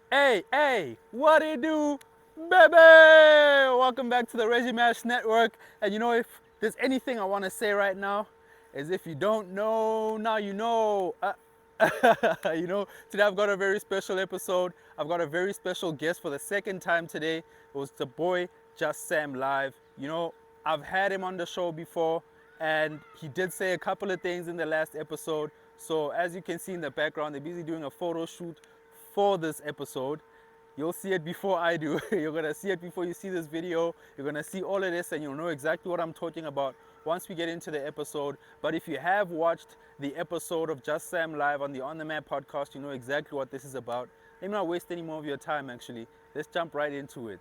Hey, what it do, baby? Welcome back to the Regimash Network. And you know, if there's anything I want to say right now, is if you don't know, now you know. Today I've got a very special episode. I've got a very special guest for the second time today. It was the boy Just Sam Live. I've had him on the show before, and he did say a couple of things in the last episode. So as you can see in the background, they're busy doing a photo shoot for this episode. You'll see it before I do. You're gonna see it before you see this video. You're gonna see all of this and you'll know exactly what I'm talking about once we get into the episode. But if you have watched the episode of Just Sam Live on the On The Map podcast, you know exactly what this is about. Let me not waste any more of your time actually. Let's jump right into it.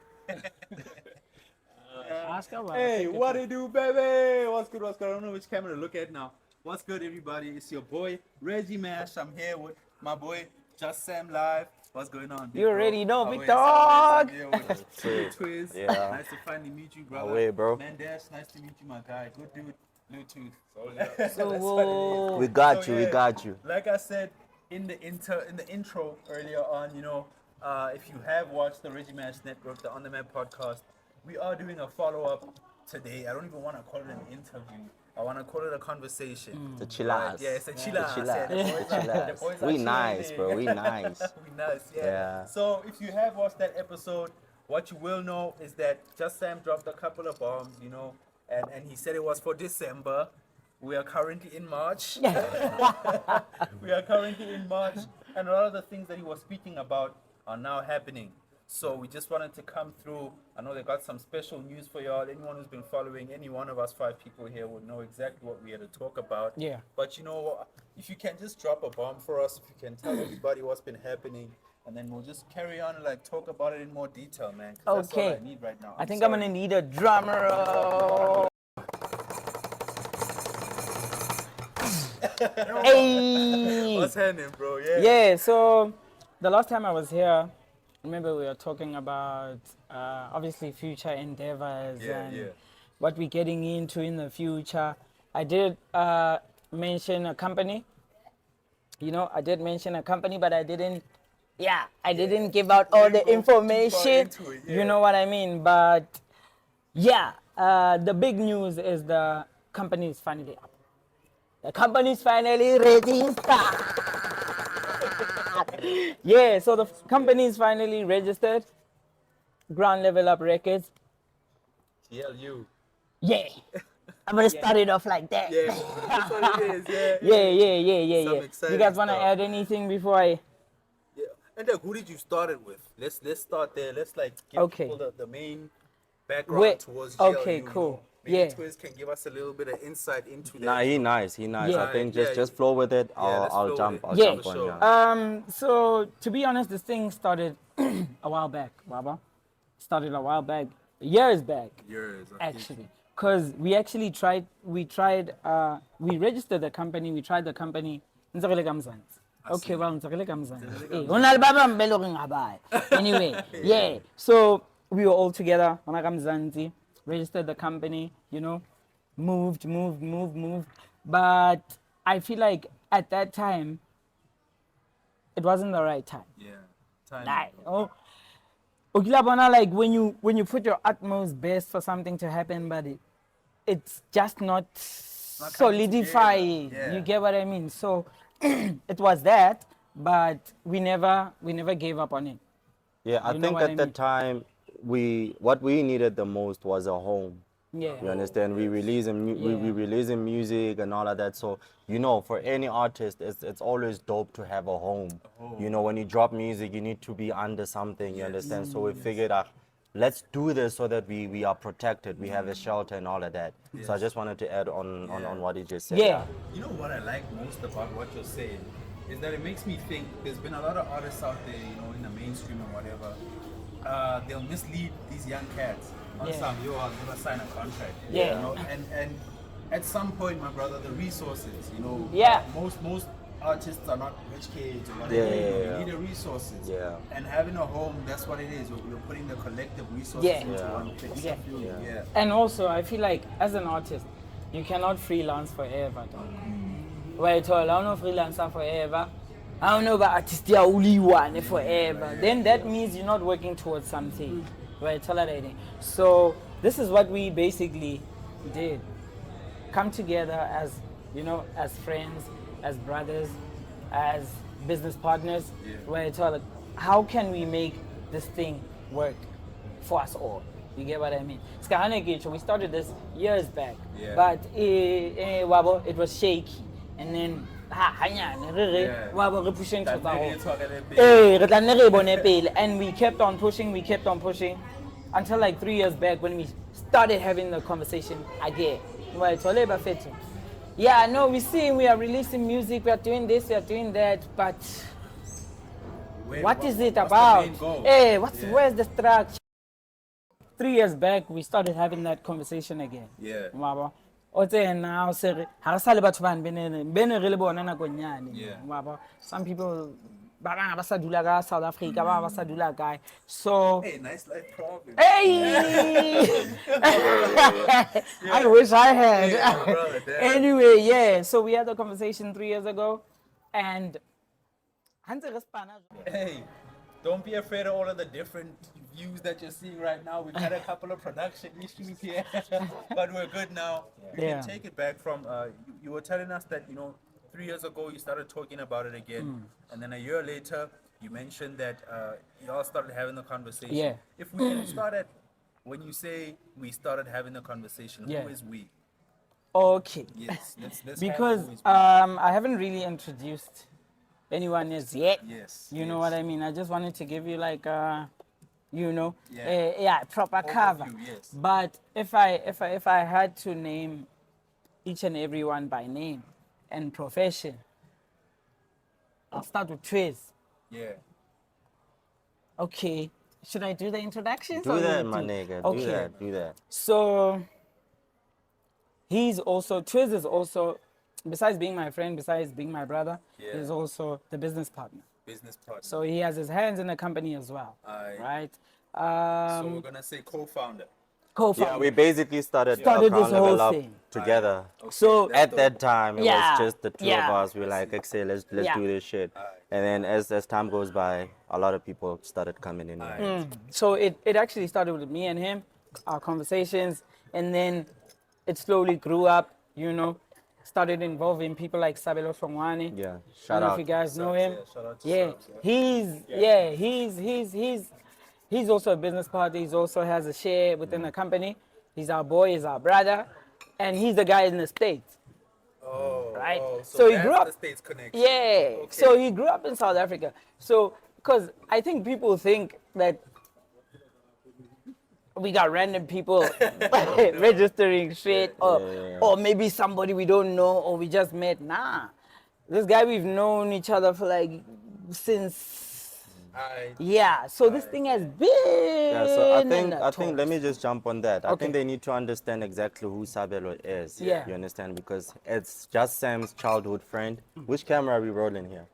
Hey, what it do, baby? What's good? I don't know which camera to look at now. What's good, everybody? It's your boy Reggie Mash. I'm here with my boy Just Sam Live. What's going on? You already know, big Always, dog. I'm here with Twiz. Yeah. Nice to finally meet you, brother. Away, bro. Mandash, nice to meet you, my guy. Good dude. Bluetooth. So, We got So, you. yeah, We got you. Like I said in the intro earlier on, if you have watched the Reggie Mash Network, the On The Map podcast, we are doing a follow-up today. I don't even want to call it an interview. I want to call it a conversation. The chillas. Yeah, it's a chillas. The Yeah, chillas. the boys The are- the chillas. boys are We chilling nice, there. bro. We nice. We nice, yeah. Yeah. So if you have watched that episode, what you will know is that Just Sam dropped a couple of bombs, and he said it was for December. We are currently in March. We are currently in March, and a lot of the things that he was speaking about are now happening. So we just wanted to come through. I know they got some special news for y'all. Anyone who's been following, any one of us 5 people here would know exactly what we had to talk about. Yeah. But if you can just drop a bomb for us, if you can tell everybody what's been happening, and then we'll just carry on and talk about it in more detail, man. 'Cause that's all Okay. I need right now. I think I'm gonna need a drummer roll. Hey. What's happening, bro? Yeah. Yeah. So, the last time I was here, remember we were talking about obviously future endeavors and what we're getting into in the future. I did mention a company. I did mention a company, but I didn't. Yeah, I didn't give out all the Didn't go too far information. into it, You yeah. know what I mean? But yeah, the big news is the company is finally up. The company is finally registered. Yeah, so the company is finally registered. Ground Level Up Records. TLU. Yeah. I'm gonna start it off like that. Yeah, that's what it is. Yeah. Yeah. Some You exciting guys wanna stuff. add anything before I? Yeah. And then who did you start it with? Let's start there. Let's give Okay. people the main background Wait, towards okay, GLU, cool. Maybe Yeah. Twiz can give us a little bit of insight into that. Nah, he nice. He nice. Yeah. I think Yeah, just flow with it. let's I'll flow jump. with I'll it. Yeah. jump on. Sure. Yeah. So to be honest, this thing started a while back, Baba. Started a while back, years back, Yours, I think. actually. Because we registered the company, we tried the company. Ntsakile ka Mzansi. Okay, well, ntsakile ka Mzansi. Eh, hona le ba bang be leng ha ba. Anyway, yeah. So we were all together, hona ka Mzansi, registered the company, moved. But I feel like at that time, it wasn't the right time. Yeah. Time. Like, like when you put your utmost best for something to happen, but it's just not Not coming solidifying. together. Yeah. You get what I mean? So it was that, but we never gave up on it. Yeah. I You know think what at I the mean? time what we needed the most was a home. Yeah. You understand? We releasing we releasing music and all of that. So for any artist, it's always dope to have a home. When you drop music, you need to be under something. You understand? So we figured out, let's do this so that we are protected. We have a shelter and all of that. So I just wanted to add on what he just said. Yeah. You know what I like most about what you're saying is that it makes me think there's been a lot of artists out there, in the mainstream or whatever. They'll mislead these young cats on Yeah. some, I'll never sign a contract. Yeah. And at some point, my brother, the resources, Yeah. most artists are not rich kids or whatever. Yeah. You need the resources. Yeah. And having a home, that's what it is. We're putting the collective resources Yeah. into Yeah. one place. Yeah. Yeah. And also, I feel like as an artist, you cannot freelance forever, dog. Wait, I don't freelancer forever. I don't know, but artist ya only one forever. Then that means you're not working towards something, right? Tolerating. So this is what we basically did. Come together as, you know, as friends, as brothers, as business partners. Where it's all like, how can we make this thing work for us all? You get what I mean? We started this years back, but wabo, it was shaky, and then wabo, re pushing to and we kept on pushing, until like 3 years back when we started having the conversation again. Yeah, no, we are releasing music, we are doing this, we are doing that, but what is it about? Hey, where's the structure? 3 years back, we started having that conversation again. Yeah. Wabo. Ote now sir, ha sa le batho ba bene re le bona nakong yane. Wabo. Some people ba bang ba sa dula ka South Africa, ba sa dula kae. So Hey, nice life problem. hey! I wish I had. Yeah, brother, damn. Anyway, yeah. So we had a conversation 3 years ago, and Hey, don't be afraid of all of the different views that you're seeing right now. We've had a couple of production issues here, but we're good now. We Yeah. can take it back from, you were telling us that, 3 years ago you started talking about it again. And then a year later, you mentioned that you all started having the conversation. Yeah. If we can start at, when you say we started having the conversation, Yeah. who is we? okay. Yes, let's have Because who is we. I haven't really introduced anyone as yet. Yes. You know what I mean? I just wanted to give you like Yeah. proper cover. yes. But if I had to name each and every one by name and profession, I'll start with Triz. Yeah. Okay. Should I do the introductions? Do or that, you my do- nigga. Okay. Do that. So Triz is also, besides being my friend, besides being my brother, Yeah. he's also the business partner. Business partner. So he has his hands in the company as well, Aye. right? So we're gonna say co-founder. Co-founder. Yeah, we basically started Started Crown this whole Level Up thing. together. So At that time, it Yeah, was just the two yeah. of us. We were like, okay, let's Yeah. do this shit. And then as time goes by, a lot of people started coming in. So it actually started with me and him, our conversations, and then it slowly grew up, started involving people like Sabelo Songwane. Yeah, I don't shout know out. if you guys know him. yeah, shout out to Yeah, Subs, he's also a business partner. He also has a share within the company. He's our boy, he's our brother, and he's the guy in the States. Oh, Right. oh, So he that's grew up- the States connection. Yeah. Okay. So he grew up in South Africa. So, because I think people think that we got random people registering shit, or maybe somebody we don't know, or we just met. Nah. This guy, we've known each other for like since. Yeah. So this thing has been. Yeah, so I in think the let talks. me just jump on that. I Okay. think they need to understand exactly who Sabelo is. Yeah. You understand? Because it's just Sam's childhood friend. Which camera are we rolling here?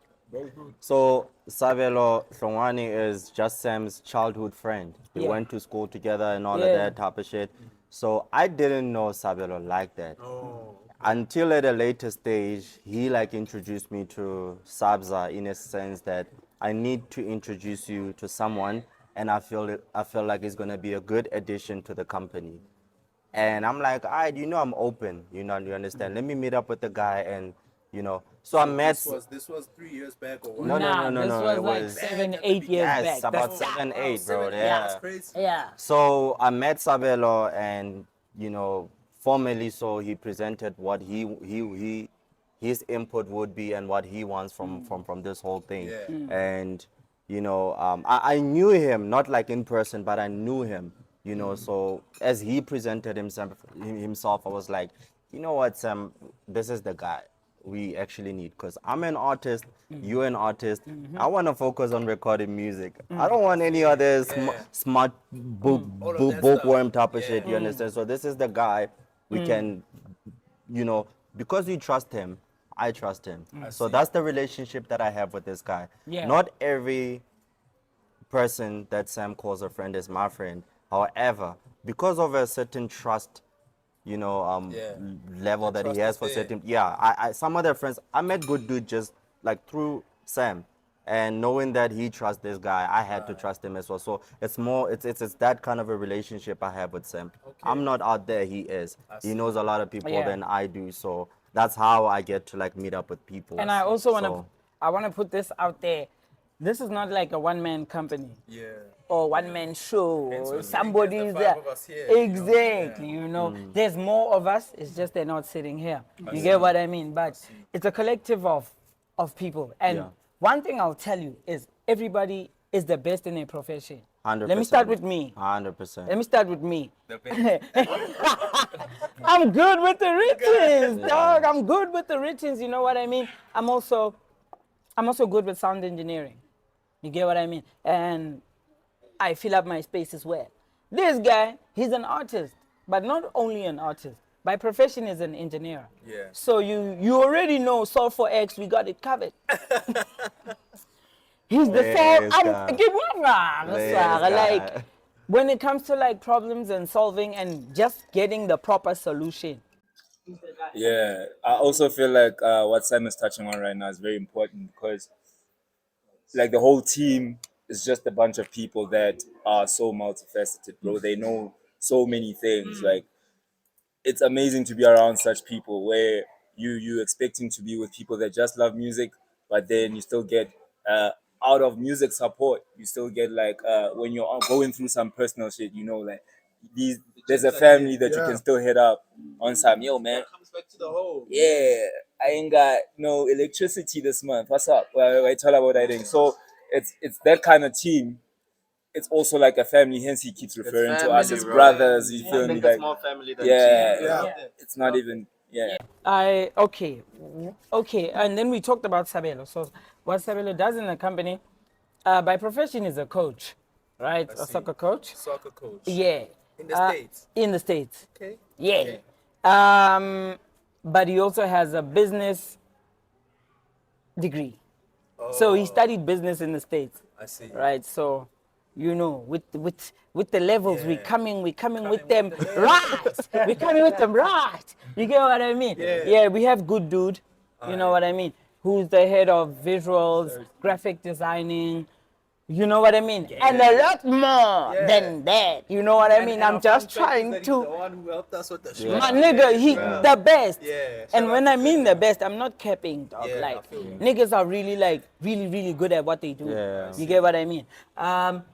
So Sabelo Hlongwane is just Sam's childhood friend. We Yeah. went to school together and all Yeah. of that type of shit. So I didn't know Sabelo like that. Until at a later stage, he like introduced me to Sabza in a sense that I need to introduce you to someone, and I feel like it's gonna be a good addition to the company. And I'm like, all right, I'm open. You understand? Let me meet up with the guy, and So I met. This was 3 years back or what? No, Nah, no, this no, was it like was- 7-8 years Yes, back. about That's- 7, 8, bro. Seven, Yeah. That's crazy. Yeah. So I met Sabelo, and formally, so he presented what his input would be and what he wants from this whole thing. Yeah. And I knew him, not like in person, but I knew him. So as he presented himself, I was like, you know what, Sam, this is the guy we actually need, because I'm an artist, you're an artist. I want to focus on recording music. I don't want any other smart All of that bookworm stuff. type of shit, you understand? So this is the guy we can, because you trust him, I trust him. So that's the relationship that I have with this guy. Yeah. Not every person that Sam calls a friend is my friend. However, because of a certain trust, level that trust he has is for there. certain, I some other friends, I met good dude just like through Sam. And knowing that he trusts this guy, I had to trust him as well. So it's more, it's that kind of a relationship I have with Sam. I'm not out there, he is. He knows a lot of people Yeah. than I do. So that's how I get to like meet up with people. And I also want to, So- I want to put this out there. This is not like a one-man company Yeah. or one-man show. Hence Or when somebody there's is the there. five of us here, you know? Exactly. You know, there's more of us. It's just they're not sitting here. You get what I mean? But it's a collective of people. And Yeah. one thing I'll tell you is everybody is the best in their profession. 100%. Let me start with me. 100%. Let me start with me. The best. I'm good with the riches, dog. I'm good with the riches. You know what I mean? I'm also good with sound engineering. You get what I mean? And I fill up my space as well. This guy, he's an artist, but not only an artist. By profession, is an engineer. Yeah. So you already know Solve for X. We got it covered. He's the This soul. guy. This Like guy. when it comes to like problems and solving and just getting the proper solution. Yeah, I also feel like what Sam is touching on right now is very important because, like, the whole team is just a bunch of people that are so multifaceted, bro. They know so many things. Like, it's amazing to be around such people where you expecting to be with people that just love music, but then you still get out of music support. You still get like when you're going through some personal shit, you know, like there's a family that you can still hit up on some, yo man. Comes back to the whole. Yeah, I ain't got no electricity this month. What's up? Well, I tell about that thing. So it's that kind of team. It's also like a family. Hence, he keeps referring to us as brothers. You feel me? Like, more family than yeah, it's not even. Yeah. Okay, and then we talked about Sabelo. So what Sabelo does in the company, by profession, is a coach, right? A soccer coach. Soccer coach. Yeah. In the States. In the States. Okay. Yeah. But he also has a business degree. So he studied business in the States. I see. Right. So, you know, with the levels, we Yeah. coming with them right. We coming with them right. You get what I mean? Yeah. We have good dude. You know what I mean? Who's the head of visuals, graphic designing. You know what I mean? And a lot more than that. You know what I mean? I'm just trying The to. one who helped us with the show. My nigga, he the best. Yeah, And shout when out I to mean him. the best, I'm not capping, dog. Yeah, I Like feel you. niggas are really like really good at what they do. Yeah. You get what I mean?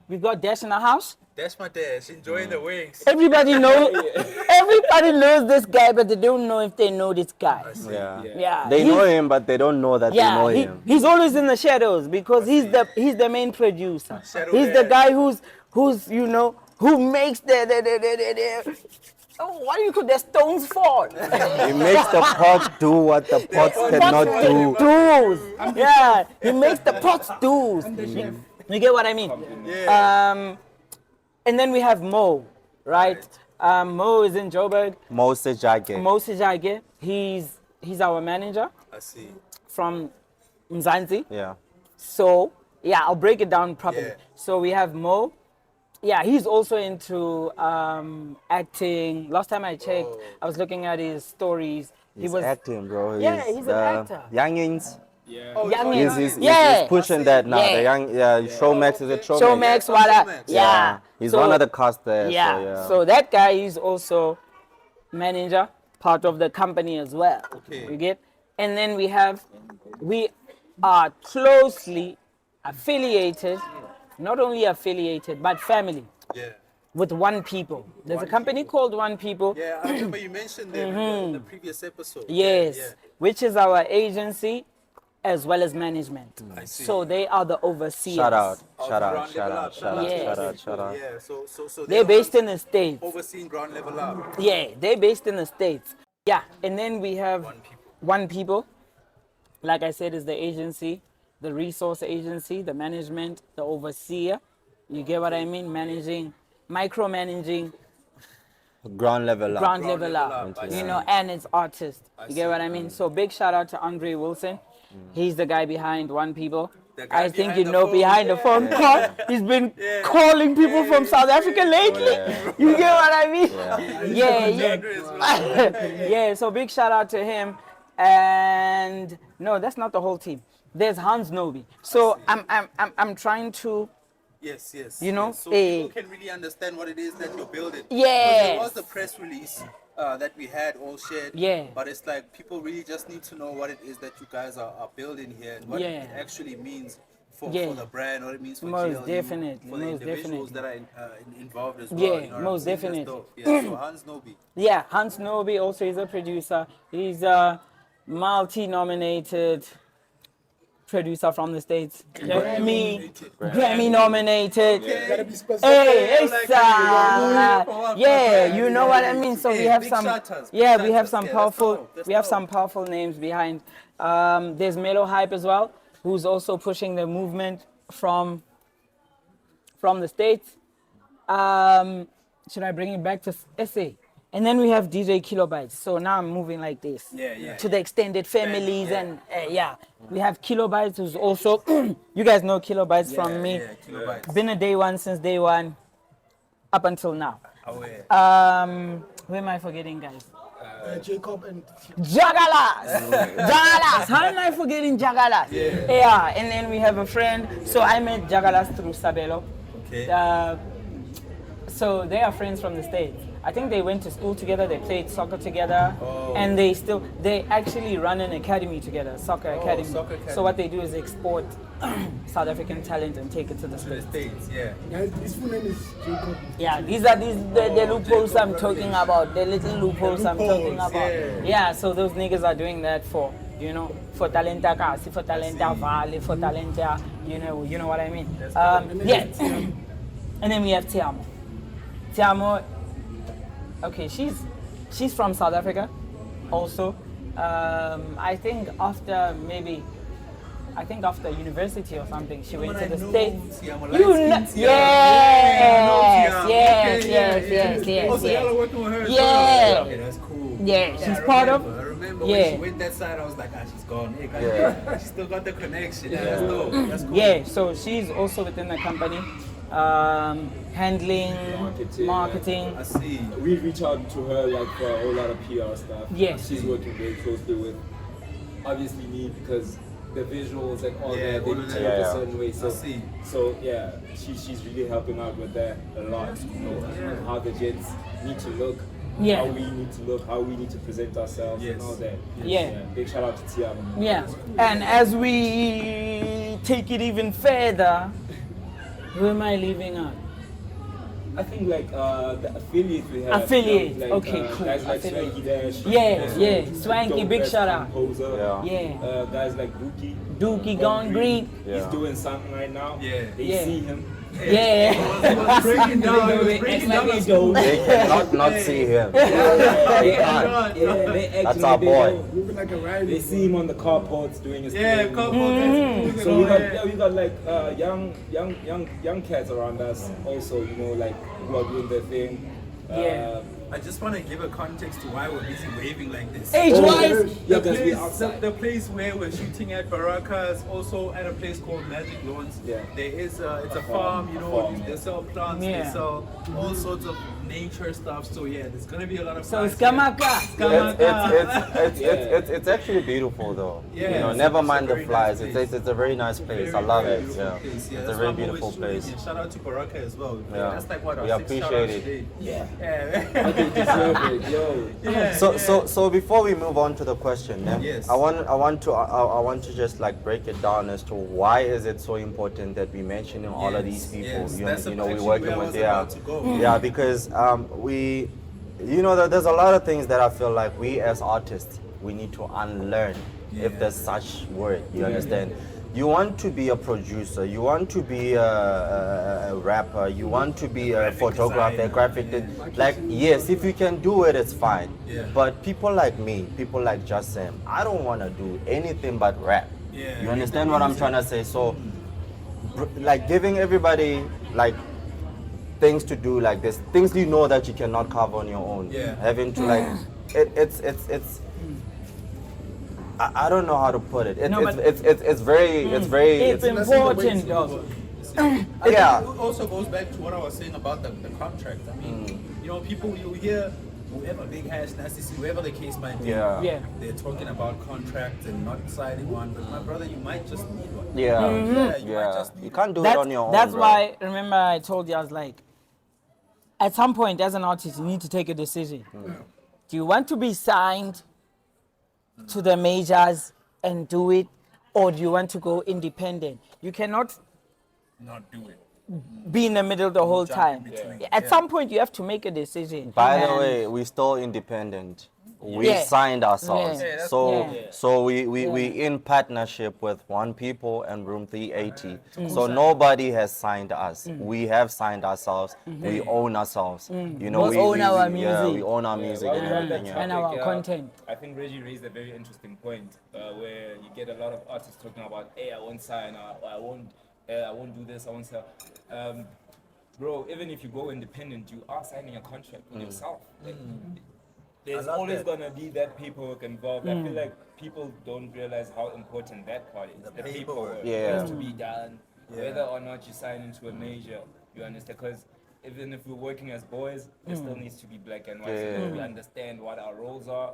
We've got Dash in the house. That's my dash. Enjoying the wings. Everybody knows this guy, but they don't know if they know this guy. Yeah. Yeah. They he's- know him, but they don't know that they know him. he's always in the shadows because he's the main producer. Shadow He's the man. guy who's you know who makes the oh, what do you call the stones fall? He makes the pots do what the pots cannot do. Doos. Yeah, he makes the pots doos. You get what I mean? Yeah. And then we have Mo, right? Mo is in Joburg. Mo Sejake. Mo Sejage, he's our manager I see. from Mzansi. Yeah. So yeah, I'll break it down properly. Yeah. So we have Mo. Yeah, he's also into acting. Last time I checked, I was looking at his stories. He's acting, bro. Yeah, he's an actor. Youngins. Young He's pushing that now. Yeah. The young, Showmax is it Showmax? Showmax, Wada. Showmax. Yeah. He's So- one of the cast there. Yeah. So, yeah. So that guy is also manager, part of the company as well. Okay. You get? And then we are closely affiliated, not only affiliated, but family Yeah. with One People. There's a company called One People. Yeah, I remember you mentioned them in the previous episode. Yes, Yeah. which is our agency as well as management. I see. So they are the overseers. shout out. Of Shout out. Ground Shout Level out. Up. Shout out. Yeah. Shout out. Shout out. Yeah, so They're based in the States. overseeing Ground Level Up. Yeah, they're based in the States. Yeah, and then we have One People. Like I said, is the agency, the resource agency, the management, the overseer. You get what I mean? Micromanaging, Ground level up. ground level level up, up, I you see. know, and it's artists. You get what I mean? So big shout out to Andre Wilson. He's the guy behind One People. The guy I think behind you the know phone. behind the phone call. He's been calling people from South Africa lately. You get what I mean? Yeah. Yeah, so big shout out to him. And no, that's not the whole team. there's Hans Nobi. So I'm trying to. Yes, yes. You know, yes. So eh, people can really understand what it is that you're building. Yes. There was the press release that we had all shared. Yeah. But it's like people really just need to know what it is that you guys are building here and what Yeah. it actually means for Yeah. the brand, what it means for Most GLU, definitely, for the most individuals definitely. that are involved as well. Yeah, you know what I'm most saying? That's definitely. dope. Yeah. So Hans Nobi. Yeah, Hans Nobi also is a producer. He's a multi-nominated producer from the States. Grammy nominated. Gotta be specific. Hey, it's Like, yeah, you know what I mean. So we Hey, have big some, shout-outs, yeah, big we have shout-outs. some Yeah, that's powerful, dope, that's we have dope. some powerful names behind. There's Melo Hype as well, who's also pushing the movement from the States. Should I bring it back to SA? And then we have DJ Kilobytes. So now I'm moving like this. Yeah, yeah, To the extended families yeah. and yeah. We have Kilobytes who's also, you guys know Kilobytes from me. Yeah, kilobytes. Been a day one since day one up until now. Aware. Who am I forgetting, guys? Jacob and Jagalas! Jagalas! How am I forgetting Jagalas? Yeah, and then we have a friend. So I met Jagalas through Sabelo. Okay. So they are friends from the States. I think they went to school together, they played soccer together, and they actually run an academy together, soccer academy. Soccer academy. So what they do is export South African talent and take it to the To the States. States, yeah. guys, his full name is Jacob. Yeah, these are the loopholes I'm talking about, the little loopholes I'm talking loopholes, about. yeah. So those niggas are doing that for, you know, for Talenta Kasi, for Talenta Valley, for Talenta, you know what I mean. Yeah. And then we have Tiamo. Tiamo, okay, she's from South Africa also. I think after university or something, she went to the States. Tiamo, You know, light-skinned Tiamo. yes. Also, y'all are working with her as Yeah. well. Okay, that's cool. Yeah, she's I part of. remember. I remember Yeah. when she went that side, I was like, she's gone. Hey, guys, she still got the connection. Yeah. That's dope. That's cool. Yeah, so she's also within the company, handling marketing. I see. We reach out to her like for a whole lot of PR stuff. Yes. She's working very closely with obviously me because the visuals and all Yeah, that they all need of to that. look Yeah. a certain way. So I see. so yeah, she's really helping out with that a lot. You know, on how the gents need to look, Yeah. how we need to look, how we need to present ourselves Yes. and all that. Yeah. Big shout out to Tiamo. Yeah, and as we take it even further, who am I leaving out? I think like the affiliate we have. Affiliate, like, okay, cool. Guys like Affiliate. Swanky Dash. Yeah, Swanky, dope big ass shout out. composer. Yeah. Yeah, Guys like Dookie. Dookie Gone Green. He's Yeah. doing something right now. Yeah. They Yeah. see him. Yeah, Breaking down. It was They breaking act down. like they don't. They cannot not see him. They can't. Yeah, they act That's like our they boy. don't. Moving like a rider. They see him on the carports doing his Yeah, thing. come on. So we got like young cats around us also, you know, like who are doing their thing. Yeah. I just want to give a context to why we're busy waving like this. age-wise, Yeah, The because we place, outside. the place where we're shooting at Baraka is also at a place called Magic Lawns. Yeah. There is it's a farm, you know, farm. they sell plants, Yeah. they sell all sorts of nature stuff. So yeah, there's gonna be a lot of so plants it's here. Kamaka. It's actually beautiful though. Yeah, You know, it's never a mind the very flies. nice It's a very nice place. I love it. beautiful Yeah, place, it's that's a why very I'm beautiful always tuning place. in. Shout out to Baraka as well. Yeah. That's like what We our 6 appreciate shout-outs it. today. Yeah. Yeah. They deserve it, yo. Yeah, So before we move on to the question, yeah, Yes. I want to just like break it down as to why is it so important that we mention all of these Yes, people. yes. You, That's you know, actually we're working where I with was yeah, about to go. yeah, because we, you know, there's a lot of things that I feel like we as artists we need to unlearn, if there's such word. You understand? You want to be a producer, you want to be a rapper, you want to be a photographer, designer, graphic like yes, if you can do it, it's fine. Yeah. But people like me, people like Just Sam, I don't want to do anything but rap. Yeah. You understand what I'm trying to say? So, like giving everybody like things to do like this, things you know that you cannot cover on your own. Yeah. Having to like, it's. I don't know how to put it. No, but- It's very it's important, though. I Yeah. think it also goes back to what I was saying about the contract. I mean, you know, people, you hear whoever, Big Hash, Nasty C, whoever the case might be. Yeah. Yeah. They're talking about contracts and not signing one, but my brother, you might just need one. Yeah. Yeah, you might Yeah. just need You can't do it That's, on your own. that's bro. why, remember, I told you, I was like, at some point, as an artist, you need to take a decision. Do you want to be signed to the majors and do it, or do you want to go independent? You cannot not do it. be in the middle the whole jump in time. between. At Yeah. some point, you have to make a decision. By the And- way, we're still independent. We Yeah. signed ourselves. Yeah. Yeah, that's so cool. so we in partnership with One People and Room 380. So nobody has signed us. We have signed ourselves. We own ourselves. You know, We own our Yeah, music. we own our music while and we're on that everything. Yeah. And our topic, content. I think Reggie raised a very interesting point where you get a lot of artists talking about, hey, I won't sign, I won't do this, I won't sell. Bro, even if you go independent, you are signing a contract with yourself. Like, there's love always that. gonna be that paperwork involved. I feel like people don't realize how important that part is. The paperwork Yeah. has to be done, whether or not you sign into a major. You understand? Because even if we're working as boys, it still needs to be black and white. So that we understand what our roles are,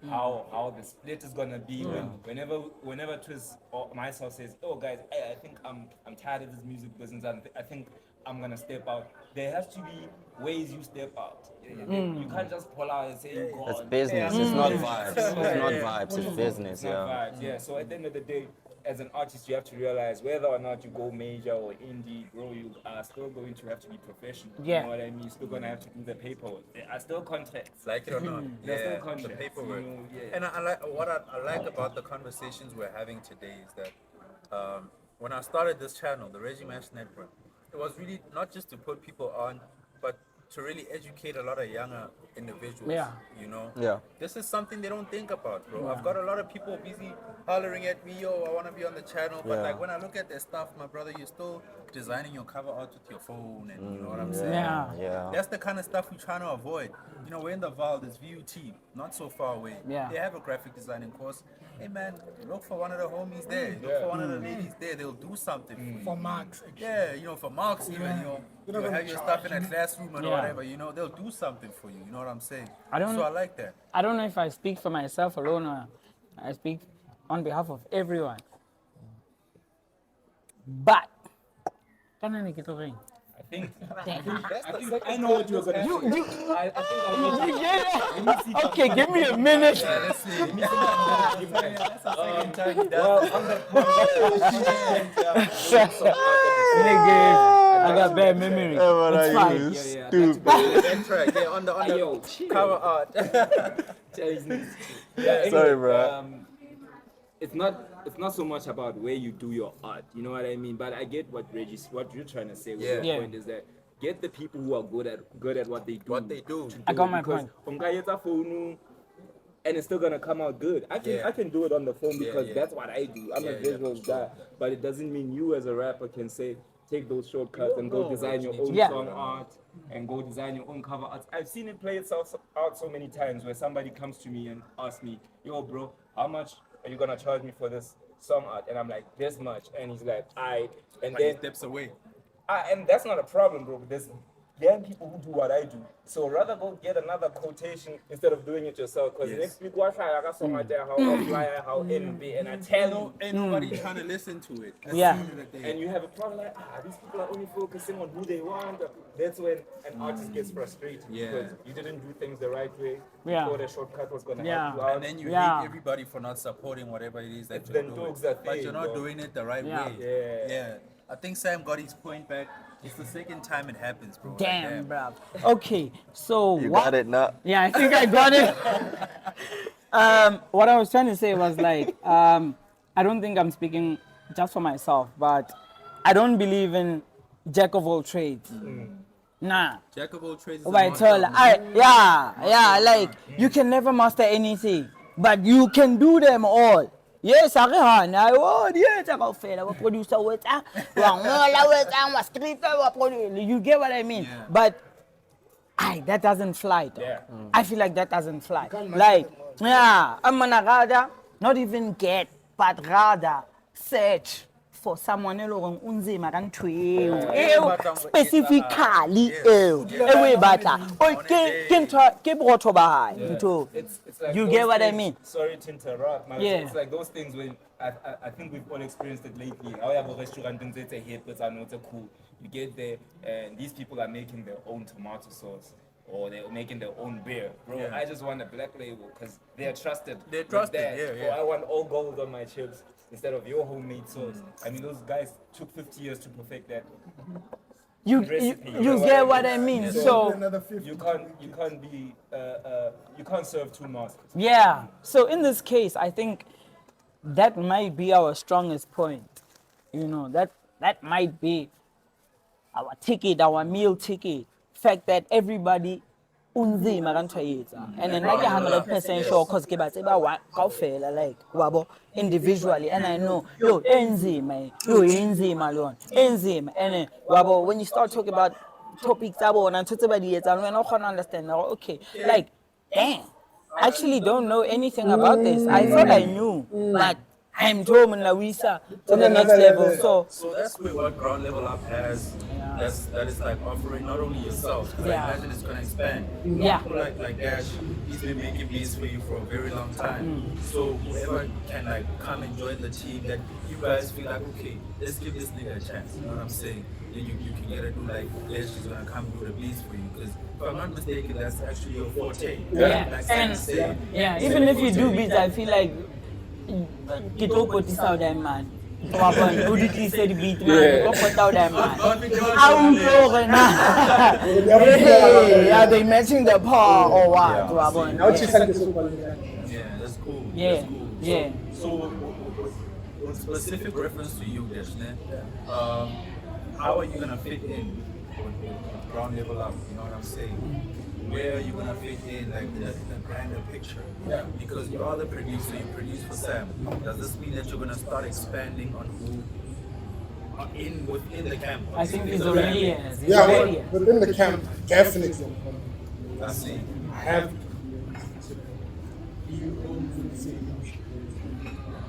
how the split is gonna be. Whenever Twiz or myself says, "Oh guys, I think I'm tired of this music business. I think I'm gonna step out." There has to be ways you step out. You can't just pull out and say you go It's on. business. It's not vibes. It's not vibes. It's business. It's not Yeah. vibes, yeah. So at the end of the day, as an artist, you have to realize whether or not you go major or indie, bro, you are still going to have to be professional. Yeah. You know what I mean? You're still going to have to do the paperwork. There are still contracts. Like it or not, There's still yeah, the contracts, paperwork. you know, yeah. And I like what I like about the conversations we're having today is that when I started this channel, the Reggie Mash Network, it was really not just to put people on, but to really educate a lot of younger individuals. Yeah. You know. Yeah. This is something they don't think about, bro. I've got a lot of people busy hollering at me, yo, I want to be on the channel. But Yeah. like when I look at their stuff, my brother, you're still designing your cover art with your phone, and you know what I'm saying. Yeah. Yeah. That's the kind of stuff we're trying to avoid. You know, we're in the Val, there's VUT, not so far away. Yeah. They have a graphic designing course. Hey man, look for one of the homies there. Look for one of the ladies there. They'll do something. For Max. Yeah, you know, for marks even, you know, You're not you'll gonna have your charge stuff in a classroom and Yeah. whatever, you know, they'll do something for you. You know what I'm saying? I don't- So I like that. I don't know if I speak for myself alone or I speak on behalf of everyone. But, kanang nakita I think ko I know what you're going to You- say. I think I know. Okay, give me a minute. Let's see. That's the second time he does Well, on Nigga, I got bad memory. What It's are fine. you? Stupid. that track. Yeah, on the Yo, cover art. yeah, Sorry, anyway, bro. It's not so much about where you do your art, you know what I mean? But I get what you're trying to say with your Yeah. point is that get the people who are good at what they do. What they do. I got it, my because point. ungayenza phone, and it's still gonna come out good. I can do it on the phone because yeah. that's what I do. I'm a Yeah, visual for sure. guy, but it doesn't mean you as a rapper can say take those shortcuts and go design your own Yeah. song art and go design your own cover art. I've seen it play itself out so many times where somebody comes to me and asks me, "Yo, bro, how much are you gonna charge me for this song art?" And I'm like, "This much," and he's like, "I," and But he then steps away. and that's not a problem, bro. There's young people who do what I do. So rather go get another quotation instead of doing it yourself. Because Yes. next week, what I got so much there, how flyer, how NB, and I tell you. Ain't nobody trying to listen to it. That's Yeah. the end of the day. And you have a problem like, these people are only focusing on who they want. That's when an artist gets frustrated. Yeah. Because you didn't do things the right way. Yeah. You thought a shortcut was going to Yeah. help you out. And then you Yeah. hate everybody for not supporting whatever it is that It's you're the doing. dogs that But thing, you're not bro. doing it the right Yeah. way. Yeah. Yeah. I think Sam got his point back. It's the second time it happens, bro. Like, Damn, bro. Okay, so You what? got it now. Yeah, I think I got it. What I was trying to say was like, I don't think I'm speaking just for myself, but I don't believe in jack of all trades. Nah. Jack of all trades is a Right, master of none. yeah, like you can never master anything, but you can do them all. Yes, I can. Yes, I can fail. Producer, you get what I mean? Yeah. But that doesn't fly. Though. Yeah. I feel like that doesn't fly. Like, yeah, I'm gonna rather not even get, but rather search for someone eleng unzima ka ntho Yeah. eo specifically eo e batla o ke ntho ke botho ba hae ntho It's like you those get what I things- mean? Sorry to interrupt, man. Yeah. It's like those things when I think we've all experienced it lately. I have a restaurant and it's a hip, it's a not a cool. You get there and these people are making their own tomato sauce or they're making their own beer. Bro, Yeah. I just want a black label because they're trusted. They're with trusted, that. yeah, Or yeah. I want all gold on my chips instead of your homemade sauce. I mean, those guys took 50 years to perfect that. you Recipe, you get what I mean? So Another 50. You can't be you can't serve two masters. yeah. So in this case, I think that might be our strongest point. You know, that might be our ticket, our meal ticket. Fact that everybody unzima ka ntho e etsang. And then like 100% sure cause ke ba tseba wa kaofela like wabo individually and I know yo enzima yo enzima lona enzima and then wabo when you start talking about topics tsa bona ntho tse ba di etsang wena o kgona understand now okay like damn I actually don't know anything about this. I thought I knew, but I'm told Nawisa to the next level. So that's where what Ground Level Up has. That is like offering not only yourself, but Yeah. I imagine it's gonna expand. Yeah. People like Dash, he's been making beats for you for a very long time. So whoever can like come and join the team, that you guys feel like okay, let's give this nigga a chance. You know what I'm saying? Then you can get a dude like Dash is gonna come do the beats for you because if I'm not mistaken, that's actually your forte. Yeah, Like Sam and said. yeah, even if you do beats, I feel like get over this out there, man. Who did he say the beat, man? Go put out there, man. Yeah, they matching the paw or what? Wabona. Now she's like this one. Yeah, that's cool. Yeah, That's cool. yeah. So, with specific reference to you, Deshne, how are you gonna fit in with Ground Level Up? You know what I'm saying? Where are you gonna fit in, like in a grander picture? Yeah. Because you are the producer, you produce for Sam. Does this mean that you're gonna start expanding on who are within the camp? I think he's already has. He's Yeah, already but has. within the camp, definitely. I see. I have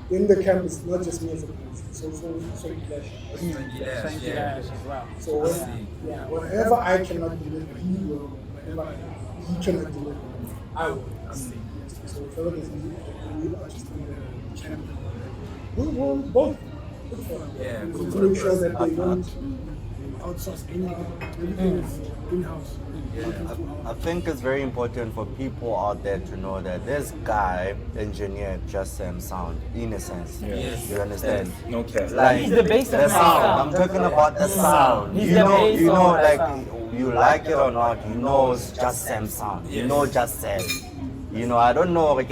in the camp, it's not just me as a person, it's also so Yeah, Thank you yeah. guys as well. So I see. yeah, whatever I cannot deliver, he will. Whatever he cannot deliver, I will. I see. So if ever there's a new artist in the camp, we will both look for them. Yeah, To cool. make sure that they don't outsource anything. Everything is in-house. I think it's very important for people out there to know that this guy engineered Just Sam sound in a sense. Yes. You understand? No cap. Like He's the bass of the my sound. sound. I'm talking about the sound. He's you the know, bass you of know, my like sound. you like it or not, you know it's Just Sam sound. You know Just Sam. You know, I don't know. It's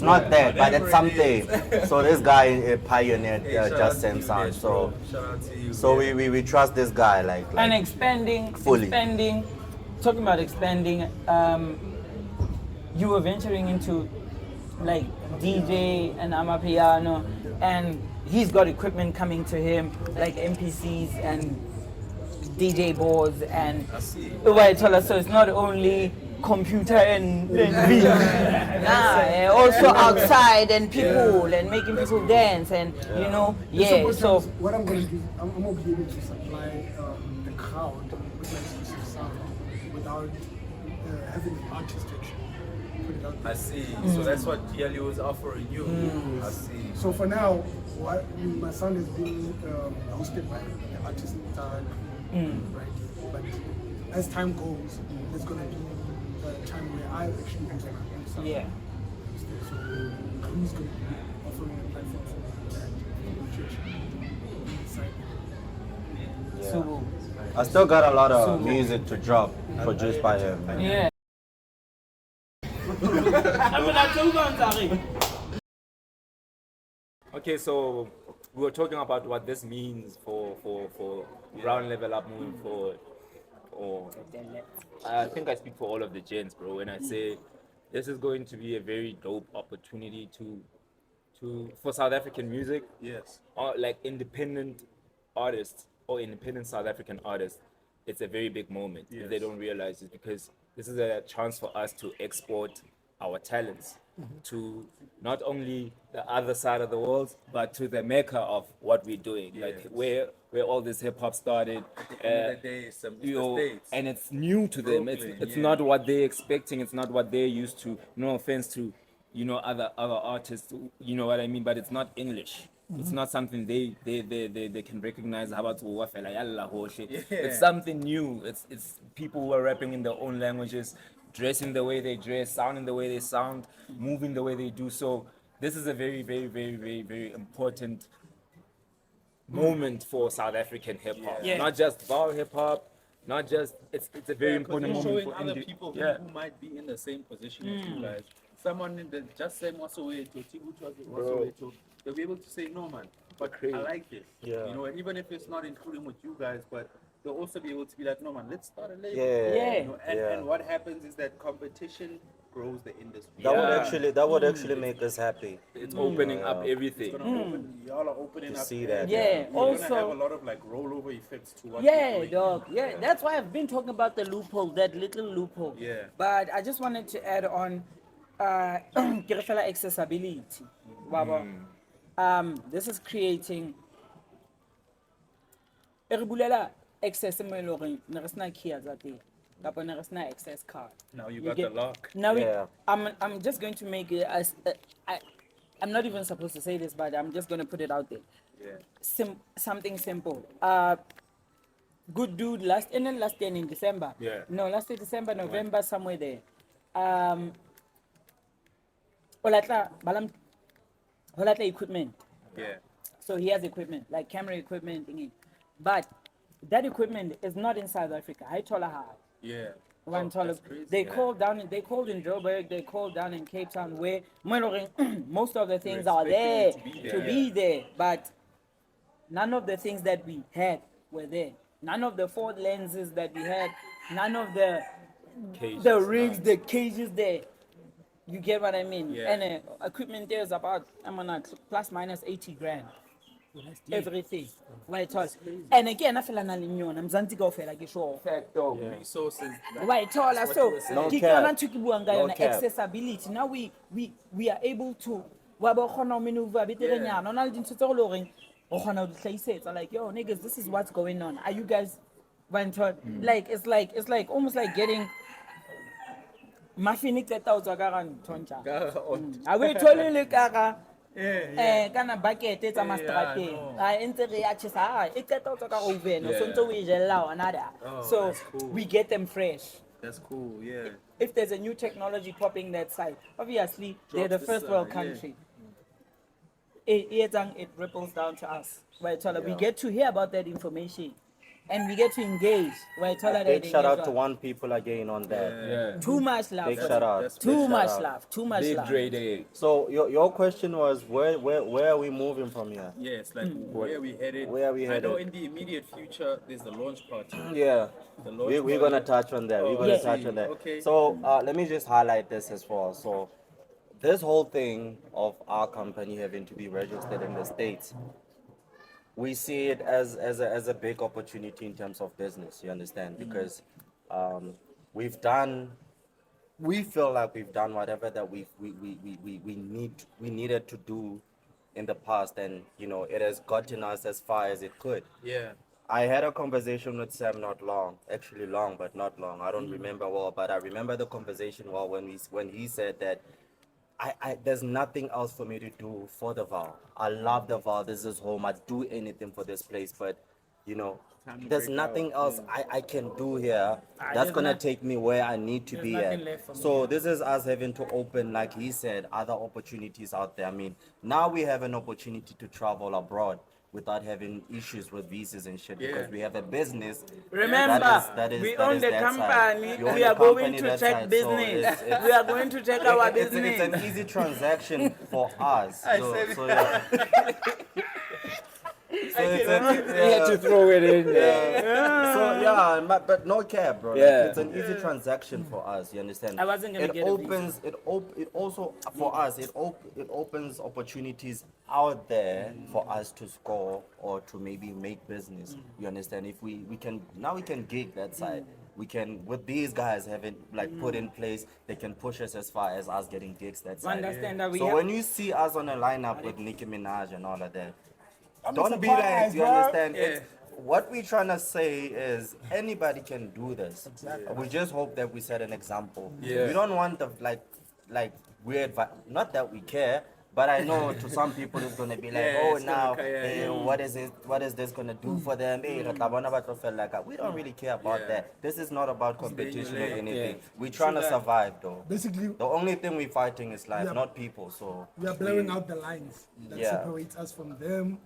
not that, but it's something. So this guy pioneered Hey, shout out Just to Sam you, sound. Desh, So bro. Shout out to you. so yeah. we trust this guy like And expanding, Fully. talking about expanding, you were venturing into like DJ and Amapiano, and he's got equipment coming to him like MPCs and DJ boards and I see. so it's not only computer and beat. Also outside and people and making people dance and you know, yeah. So what I'm going to do, I'm going to be able to supply the crowd with my exclusive sound without having the artist actually put it out there. I see. So that's what DLU is offering you. I see. So for now, my sound is being hosted by the artist right? But as time goes, there's going to be a time where I actually host my own sound. yeah. So who's going to be offering a platform for that? Decide. So I still got a lot of music to drop produced by him. Man. yeah. Okay, so we were talking about what this means for Ground Level Up moving forward. Or I think I speak for all of the gents, bro, when I say this is going to be a very dope opportunity for South African music, Yes. or like independent artists or independent South African artists. It's a very big moment if they don't realize it, because this is a chance for us to export our talents to not only the other side of the world, but to the mecca of what we're doing, like where all this hip hop started. End of the day, it's the States. And it's new to them. It's Brooklyn, not what they're expecting. It's not what they're used to. No offense to other artists. You know what I mean. But it's not English. It's not something they can recognize. How about it's something new. It's people who are rapping in their own languages, dressing the way they dress, sounding the way they sound, moving the way they do. So this is a very, very, very, very, very important moment for South African hip hop. Yeah. Not just VAR hip hop, not just it's a very important You're moment showing for other indie- people Yeah. who might be in the same position as you guys. Someone in the just same Soweto, Tibutu Bro. Soweto, they'll be able to say, no man, but Crazy. I like this. Yeah. You know, and even if it's not including with you guys, but they'll also be able to be like, no man, let's start a label. Yeah. You know, and what happens is that competition grows the industry. That would actually make us happy. It's opening up everything. It's gonna open, y'all are opening To up. see that, Yeah, You're gonna have a also, lot of like rollover effects to what yeah, you're doing. dog. Yeah, that's why I've been talking about the loophole, that little loophole. Yeah. But I just wanted to add on, ke re fela accessibility. Wabo. This is creating. E re bulela access mo e leng gore ne re sena key tsa teng, kapa ne re sena access card. Now you You got get- the lock. Now Yeah. I'm just going to make it as I'm not even supposed to say this, but I'm just going to put it out there. Yeah. Something simple. Good dude last year in December. Yeah. No, last year December, November, somewhere there. Olatla equipment. Yeah. So he has equipment, like camera equipment thingy. But that equipment is not in South Africa. I told her. Yeah. One that's crazy. they called in Joburg, they called down in Cape Town, where most of the things are there expecting it to be there, but none of the things that we had were there. None of the Ford lenses that we had, none of the Cages, rigs, the cages there. You get what I mean? Yeah. And equipment there is about plus minus 80 grand. Everything. Why it was. And again, I feel like I'm Mzansi kaofela ke sure. Resources. Why it all so No ke cap. yona ntho ke buang ka No yona, cap. accessibility. Now we are able to wa ba khona ho maneuver beterenyana ona le dintho tse go le goreng o khona ho di hlahisetsa, like yo niggas, this is what's going on. Are you guys like it's like almost like getting muffin qeta ho tswa ka ga ntho a we thole le ka ga kana bucket tsa mastrateng a entse re ya tshisa e qeta ho tswa ka oven so ntse o e jella ona da, so we get them fresh. That's cool. Yeah. If there's a new technology popping that side, obviously they're the Drops first this, world yeah. country. It ripples down to us. Right, we get to hear about that information, and we get to engage. Right, Big shout out to one people again on that. Yeah. Too much love. Big for shout them. out. That's Big Too shout much out. love. Too much Big love. Dre Day. So your question was where are we moving from here? Yes, like where we headed. Where are we I know headed? in the immediate future there's the launch party. Yeah, The launch we're gonna party. touch on that. We're Oh, gonna I touch see. on that. Okay. So let me just highlight this as well. So this whole thing of our company having to be registered in the States, we see it as a big opportunity in terms of business. You understand? Because we feel like we've done whatever that we needed to do in the past, and you know it has gotten us as far as it could. Yeah. I had a conversation with Sam not long, actually long, but not long. I don't remember well, but I remember the conversation well when he said that there's nothing else for me to do for the Val. I love the Val. This is home. I'd do anything for this place, but you know, there's nothing else I can do here that's gonna take me where I need to be nothing at. left for me. So this is us having to open, like he said, other opportunities out there. I mean, now we have an opportunity to travel abroad without having issues with visas and shit because we have a business. Remember, that is we that own is the that side. company. You own We the are going company to that check side. So business. it's- We are going to check our it's business. an easy transaction for us. So yeah. We had to throw it in there. So yeah, but no cap, bro. Like, Yeah. it's an easy transaction for us. You understand? I wasn't gonna it get a opens. It also for us. It opens opportunities out there for us to score or to maybe make business. You understand? If we can now we can gig that side. We can with these guys having like put in place. They can push us as far as us getting gigs that side. Understand that we So have- when you see us on a lineup with Nicki Minaj and all of that, don't be surprised, like, you bro. understand? It's, what we're trying to say is anybody can do this. We just hope that we set an example. Yeah. We don't want the like weird not that we care, but I know to some people it's gonna be like, Yeah, oh it's gonna now care, what is this gonna do for them? Hey, re tla bona batho fela ka. We don't really care about that. This is not about competition or anything. We're trying to survive though. Basically, The only thing we're fighting is life, Yeah. not people. So we are blurring out the lines that Yeah. separates us from them.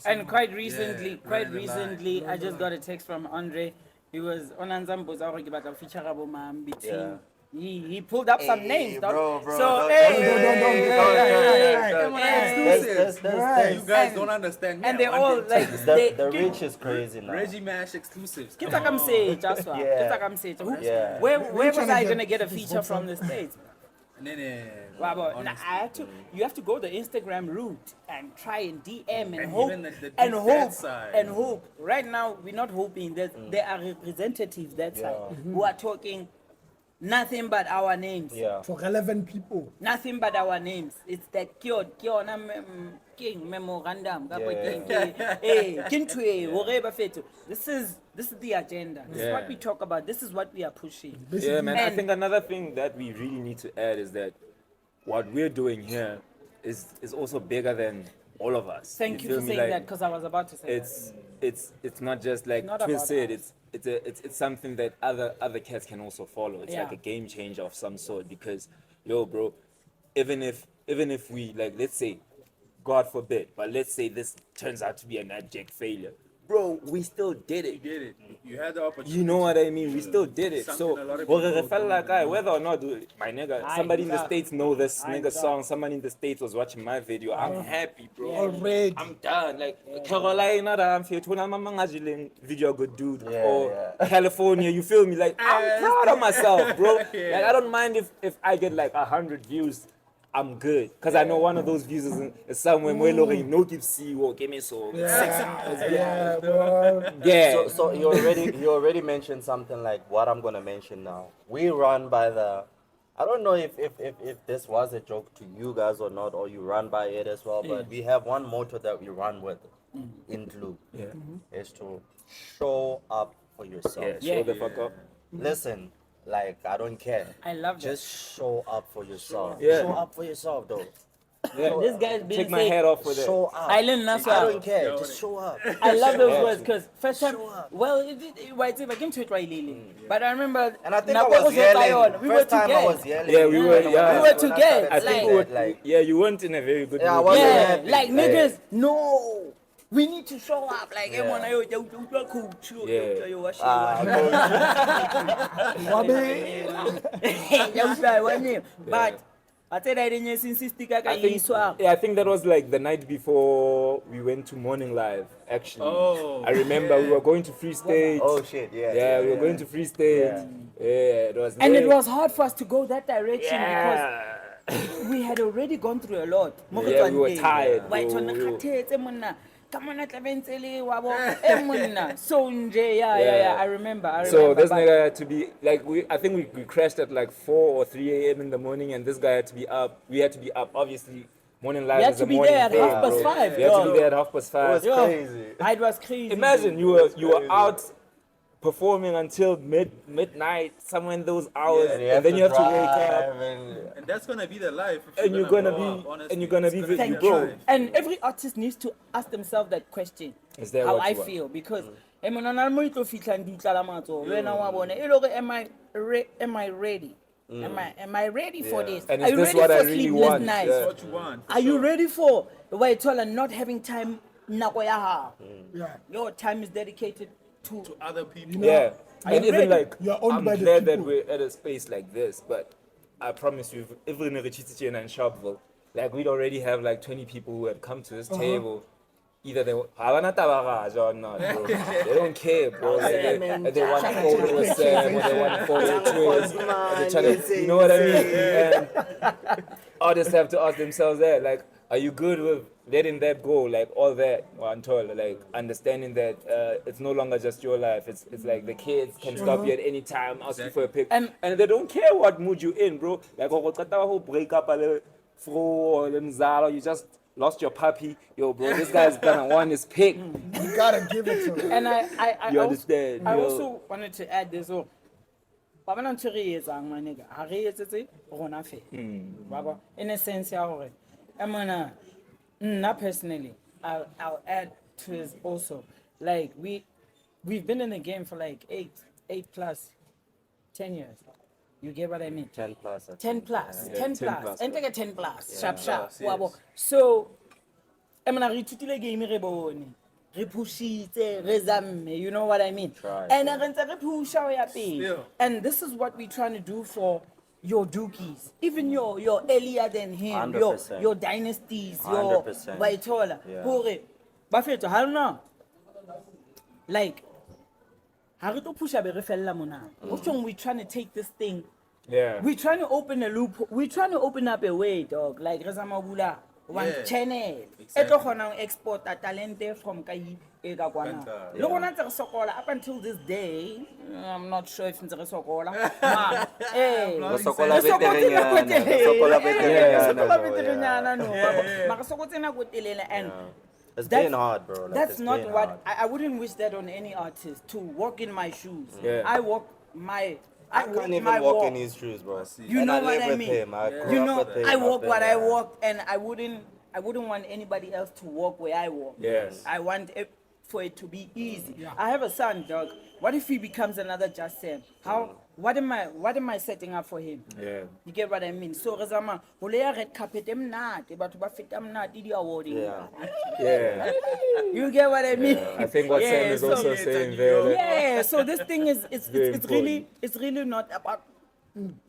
And quite recently, Yeah, quite blurring the line. recently, I just got a text from Andre. He was on Anzambo's already feature between. Yeah. He pulled up some Hey, names, dog. bro, So don't- Right. You guys don't understand. and Yeah, they one all day- like the reach is crazy now. Reggie Mash exclusives. Kita kamseja swa. Yeah. Kita kamseja. Who- Yeah. Where was trying to I get gonna get a this feature box from up? the States? Nene. Wow, honestly. I had to. You have to go the Instagram route and try and DM and And hope even the and dudes that hope side. and hope. Right now, we're not hoping that there are representatives that side who are talking nothing but our names. Yeah. For relevant people. Nothing but our names. It's that king memorandum. This is the agenda. This is what Yeah. we talk about. This is what we are pushing. Yeah, man. I And- think another thing that we really need to add is that what we're doing here is also bigger than all of us. Thank you feel for me? saying Like, that because I was about to say it's not just like not Twin about said. us. It's something that other cats can also follow. It's like Yeah. a game changer of some sort because, yo, bro, even if we like, let's say, God forbid, but let's say this turns out to be an abject failure, bro, we still did it. You did it. You had the opportunity. You know what I mean? We still did it. Something So, a lot of well, people I felt like whether or not, my nigga, I somebody in the know. States know this I nigga know. song, somebody in the States was watching my video. I'm happy, bro. Already. I'm done. Like, Carolina, I'm here. Video good dude. Yeah, Or California, you feel me? Like, I'm proud of myself, bro. Like, I don't mind if I get like 100 views. I'm good. Because I know one of those views is somewhere where no give see or give me so 6 hours. Yeah, bro. Yeah. So you already mentioned something like what I'm gonna mention now. We run by the. I don't know if this was a joke to you guys or not, or you run by it as well. But we have one motto that we run with in Glue. Yeah. Is to show up for yourself. Yeah, show the fuck up. Listen, like I don't care. I love that. Just show up for yourself. Yeah. Show up for yourself though. Yeah. This guy's been Take my saying, head off with it. Show up. I learned that's I why. don't care. Just show up. I love those Yeah. words because first time, well, why it's I came to it right, Lily. But I remember, And I think I Nako was Uzo yelling. Zion, we were First time I together. was yelling. Yeah, we were- When yeah. I We were started together. I think we Like- were, like yeah, you weren't in a very good Yeah, I mood. wasn't Yeah, happy. like Yeah. niggas, no. We need to show up. Like, Yeah. everyone, yo, coach, But I said I didn't insist. I think that was like the night before we went to Morning Live, actually. Oh, I remember we were going to Free State. Oh shit, yeah. yeah, we were going to Free State. Yeah, it was And it lit. was hard for us to go that direction because Yeah. we had already gone through a lot. Yeah, we were tired, Why bro. tona khathetse monna. Come on, so yeah, I remember. So this but- nigga had to be like I think we crashed at like 4 or 3 a.m. in the morning, and this guy had to be up. We had to be up, obviously. Morning Live We had is to a be morning there at thing, 5:30. bro. We had to be there at 5:30. Yo, Crazy. It was crazy. Imagine you were out performing until midnight, somewhere in those hours, and then you have to wake up. and that's gonna be the life. if And you're gonna blow be- up, honestly. and you're gonna It's be gonna Thank the you. drive. And every artist needs to ask themselves that question. Is that how what I you want? feel because am I ready? Am I ready for this? And Are is you this ready what for I really sleepless want? nights? Yeah. What you want? for Are you sure. ready for the way it's all and not having time? Yeah. Your time is dedicated to. Other people. Yeah, Are and you even ready? like You're owned I'm by the glad that people. we're at a space like this, but I promise you, if we're in Richitichena and Sharpeville, like we'd already have like 20 people who had come to this table, either they haven't or not, bro. They don't care, bro. Like, they want to photo with Sam or they want to photo with Twins. Or they're trying to, you know what I mean? And artists have to ask themselves that, like, are you good with letting that go, like all that, like understanding that it's no longer just your life. It's like the kids can stop you at any time, ask you for a pic, and they don't care what mood you in, bro. Like whole break up or you just lost your puppy, yo, bro. This guy's gonna want his pic. You gotta give it to him. And I You also, understand? I yo. also wanted to add this. Oh, ba bana ntho re etsang my nigga. Ha re etsetse rona fe. Baba, in a sense ya hore I'm gonna not personally. I'll add to this also. Like we've been in the game for like 8 plus 10 years. You get what I mean? 10 plus. 10 plus, 10 plus, and take a 10 plus, sharp. Yes. Wabo. So, I'm gonna retutile game re bone. Re pushitse, re zamme, you know what I mean? Try. And re ntse re pusha ho ya pele. Still. And this is what we're trying to do for your Dookies, even your earlier than him, 100%. your dynasties, your 100%. Baitola. Yeah. Hore, Bafeto, I don't know. Like, ha re tlo pusha be re fella mona. We're trying to take this thing. Yeah. We're trying to open a loop. We're trying to open up a way, dog. Like Reza Mabula, one Yeah, channel. exactly. Etlo khona export a talente from kai e ka kwana. Kanta, Le rona ntse re sokola up until this day. I'm not sure if ntse re sokola. Ma, eh. Re sokola Re sokotse beterenyana, nako e telele. re sokola Eh, beterenyana, re sokola no, beterenyana, no. yeah. Ma re sokotse nako e telele, and It's that's- been hard, bro. Like, that's it's not been what hard. I wouldn't wish that on any artist to walk in my shoes. Yeah. I walk my. I walk can't even my walk walk. in his shoes, bro. You And know I what live I with mean? him. I grew You up know, with him. I I've walk been what I there. walk, and I wouldn't want anybody else to walk where I walk. Yes. I want it for it to be easy. I have a son, dog. What if he becomes another Just Sam? How? What am I setting up for him? Yeah. You get what I mean? So Rezama, holeya red carpet emnati, batho ba feta mnati di awarding. Yeah. Yeah. You get what I mean? I think what Sam is also saying there. Like, Yeah, so this thing is it's really not about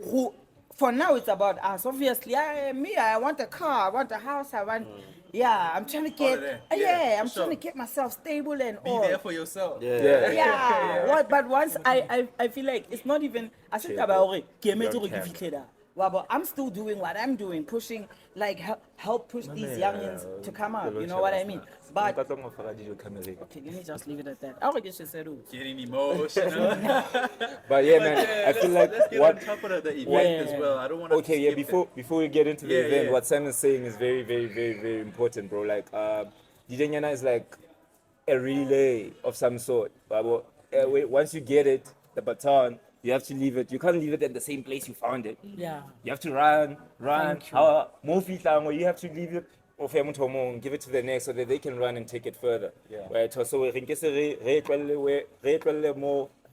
who. For now, it's about us. Obviously, I want a car, I want a house, I want. Yeah, I'm trying to get. of that. Yeah, I'm for sure. trying to get myself stable and Be all. there for yourself. yeah. Yeah. But once I feel like it's not even. I think about it. Well, I'm still doing what I'm doing, pushing, like help push these youngins to come out. You know what I mean? But okay, let me just leave it at that. I'll get you said. Getting emotional. But yeah, man, I feel like let's get what. on top of the event as well. I don't want to. Okay, yeah. Before we get into the Yeah, event, yeah. what Sam is saying is very, very, very, very important, bro. Like, DJ Nyana is like a relay of some sort. Once you get it, the baton, you have to leave it. You can't leave it at the same place you found it. Yeah. You have to run. Thank you. You have to leave it. Give it to the next so that they can run and take it further. Yeah. Right. So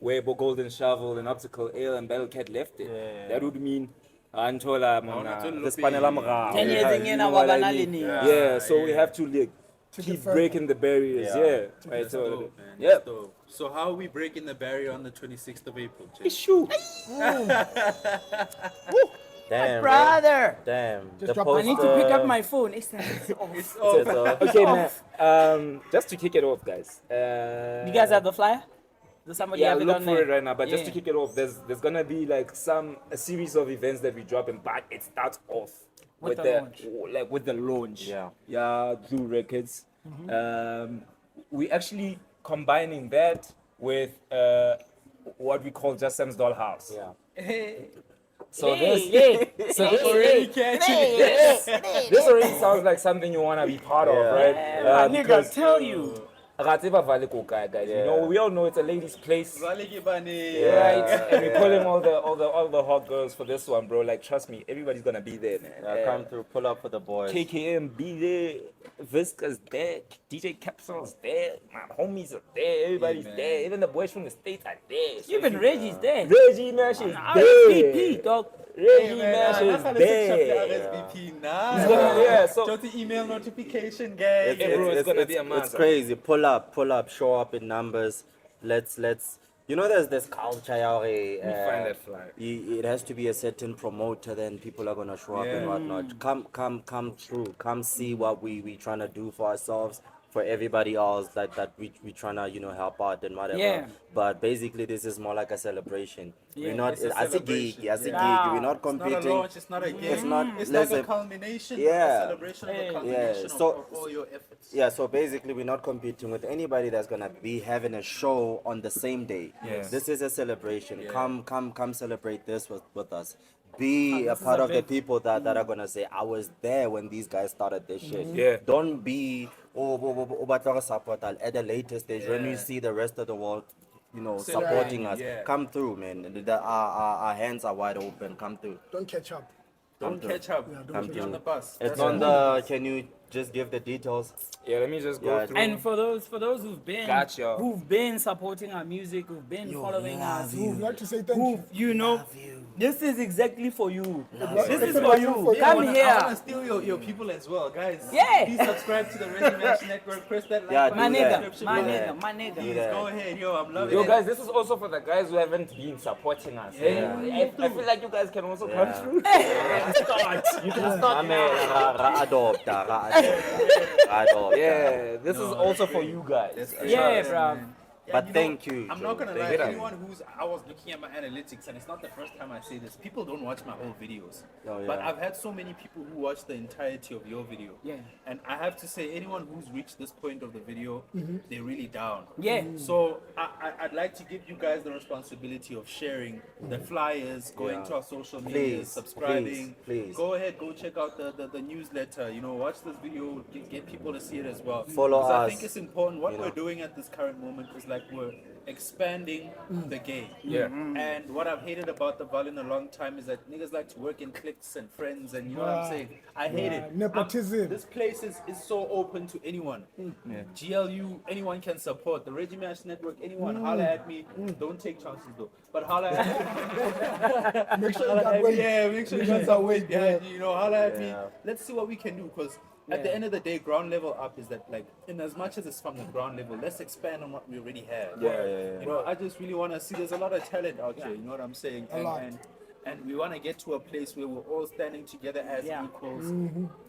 where Golden Shovel and Optical Ale and Bellcat left it. Yeah. That would mean Antola this panel 10 years in you Yena know what I Wabana mean? Lini. Yeah, so we have to like keep breaking the barriers. Yeah. Yeah. Right. That's So dope, man. yeah. That's dope. So how are we breaking the barrier on the 26th of April? Jay? Issue. Damn, bro. Brother, Damn. The drop- I need to pick up poster- my phone. It's off. It's over. Okay, man. Just to kick it off, guys. You guys have the flyer? Does somebody Yeah, have it look on for there? it right now. But just to Yeah. kick it off, there's gonna be like a series of events that we drop, and but it starts off With with the the with the launch. Yeah. Blue Records. We actually combining that with what we call Just Sam's Dollhouse. Yeah. So Hey, this already this already sounds like something you wanna be part of, Yeah. right? My nigga, Because tell you. Ratsiba Valley Kokai, guys. You know, we all know it's a ladies' place. Zaleki bani. Right, and we call him all the hot girls for this one, bro. Like, trust me, everybody's gonna be there, man. Yeah, come through, pull up for the boys. KKM be there, Visca's there, DJ Capsule's there, my homies are there, everybody's man. there, even the boys from the States are there. So Even Reggie's there. Reggie Nash is RSVP, there. dog. Reggie Nash is there. RSVP He's now. gonna- yeah, so Just the email notification, guys. Yeah, bro, it's gonna be a It's monster. crazy. Pull up, show up in numbers. Let's. You know, there's this culture. find that flyer. It has to be a certain promoter, then people are gonna show up and whatnot. Come through. Come see what we trying to do for ourselves, for everybody else that we trying to, you know, help out and whatever. Yeah. But basically, this is more like a celebration. Yeah, We're not it's a as a gig, celebration. as a Yeah. gig. We're not It's not a competing. launch, it's not a game. It's not- It's let's like a say- culmination, Yeah. a celebration of a Yeah. culmination So- of all your efforts. Yeah, so basically we're not competing with anybody that's gonna be having a show on the same day. Yes. This is a celebration. Yeah. Come celebrate this with us. Be a this is part a of the big- people that are gonna say, I was there when these guys started this shit. Yeah. Don't be batla go support at the later stage when you Yeah. see the rest of the world, you know, Celebrating, supporting us. yeah. Come through, man. Our hands are wide open. Come through. Don't catch up. Don't catch up. don't Come Be through. on the bus. It's That's on it. the. Can you just give the details? Yeah, let me just go Yeah, through. And for those Gotcha. who've been supporting our music, who've been following us, We'd like to say thank who you. you know, this is exactly for you. This is It's for for you. you. Come I wanna here. steal your people as well, guys. Yeah. Please subscribe to the Ready Match Network. Press that like Yeah, button My in the do that. nigga, description my below. nigga, my nigga. Do that. Go ahead, yo. I'm loving Yo, it. guys, this is also for the guys who haven't been supporting us. I feel like you guys can also come through. You can start. You can start. I mean, ra adopt. Yeah, this is also for you guys. Yeah, bro. But you know, thank you. I'm Joe. not gonna lie. Thank you. Anyone who's I was looking at my analytics, and it's not the first time I say this. People don't watch my whole videos, Oh, but yeah. I've had so many people who watch the entirety of your video. Yeah. And I have to say, anyone who's reached this point of the video, they're really down. Yeah. So I'd like to give you guys the responsibility of sharing the flyers, going Yeah. to our social media, Please, subscribing. please. Go ahead, go check out the newsletter. You know, watch this video, get people to see it as well. Follow 'Cause I us, think it's important. What you we're know. doing at this current moment is like we're expanding the game. Yeah. And what I've hated about the Val in a long time is that niggas like to work in cliques and friends, and you know what I'm saying? I hate it. Nepotism. This place is so open to anyone. GLU, anyone can support. The Reggie Match Network, anyone, holla at me. Don't take chances though. But holla at me. Make sure you got weight. Yeah, make sure you got some weight behind you. You know, holla at me. Yeah. Let's see what we can do, because at the end of the day, ground level up is that, like, in as much as it's from the ground level, let's expand on what we already have. Yeah. You know, I just really want to see. There's a lot of talent out here. You know what I'm saying? A lot. And we want to get to a place where we're all standing together as equals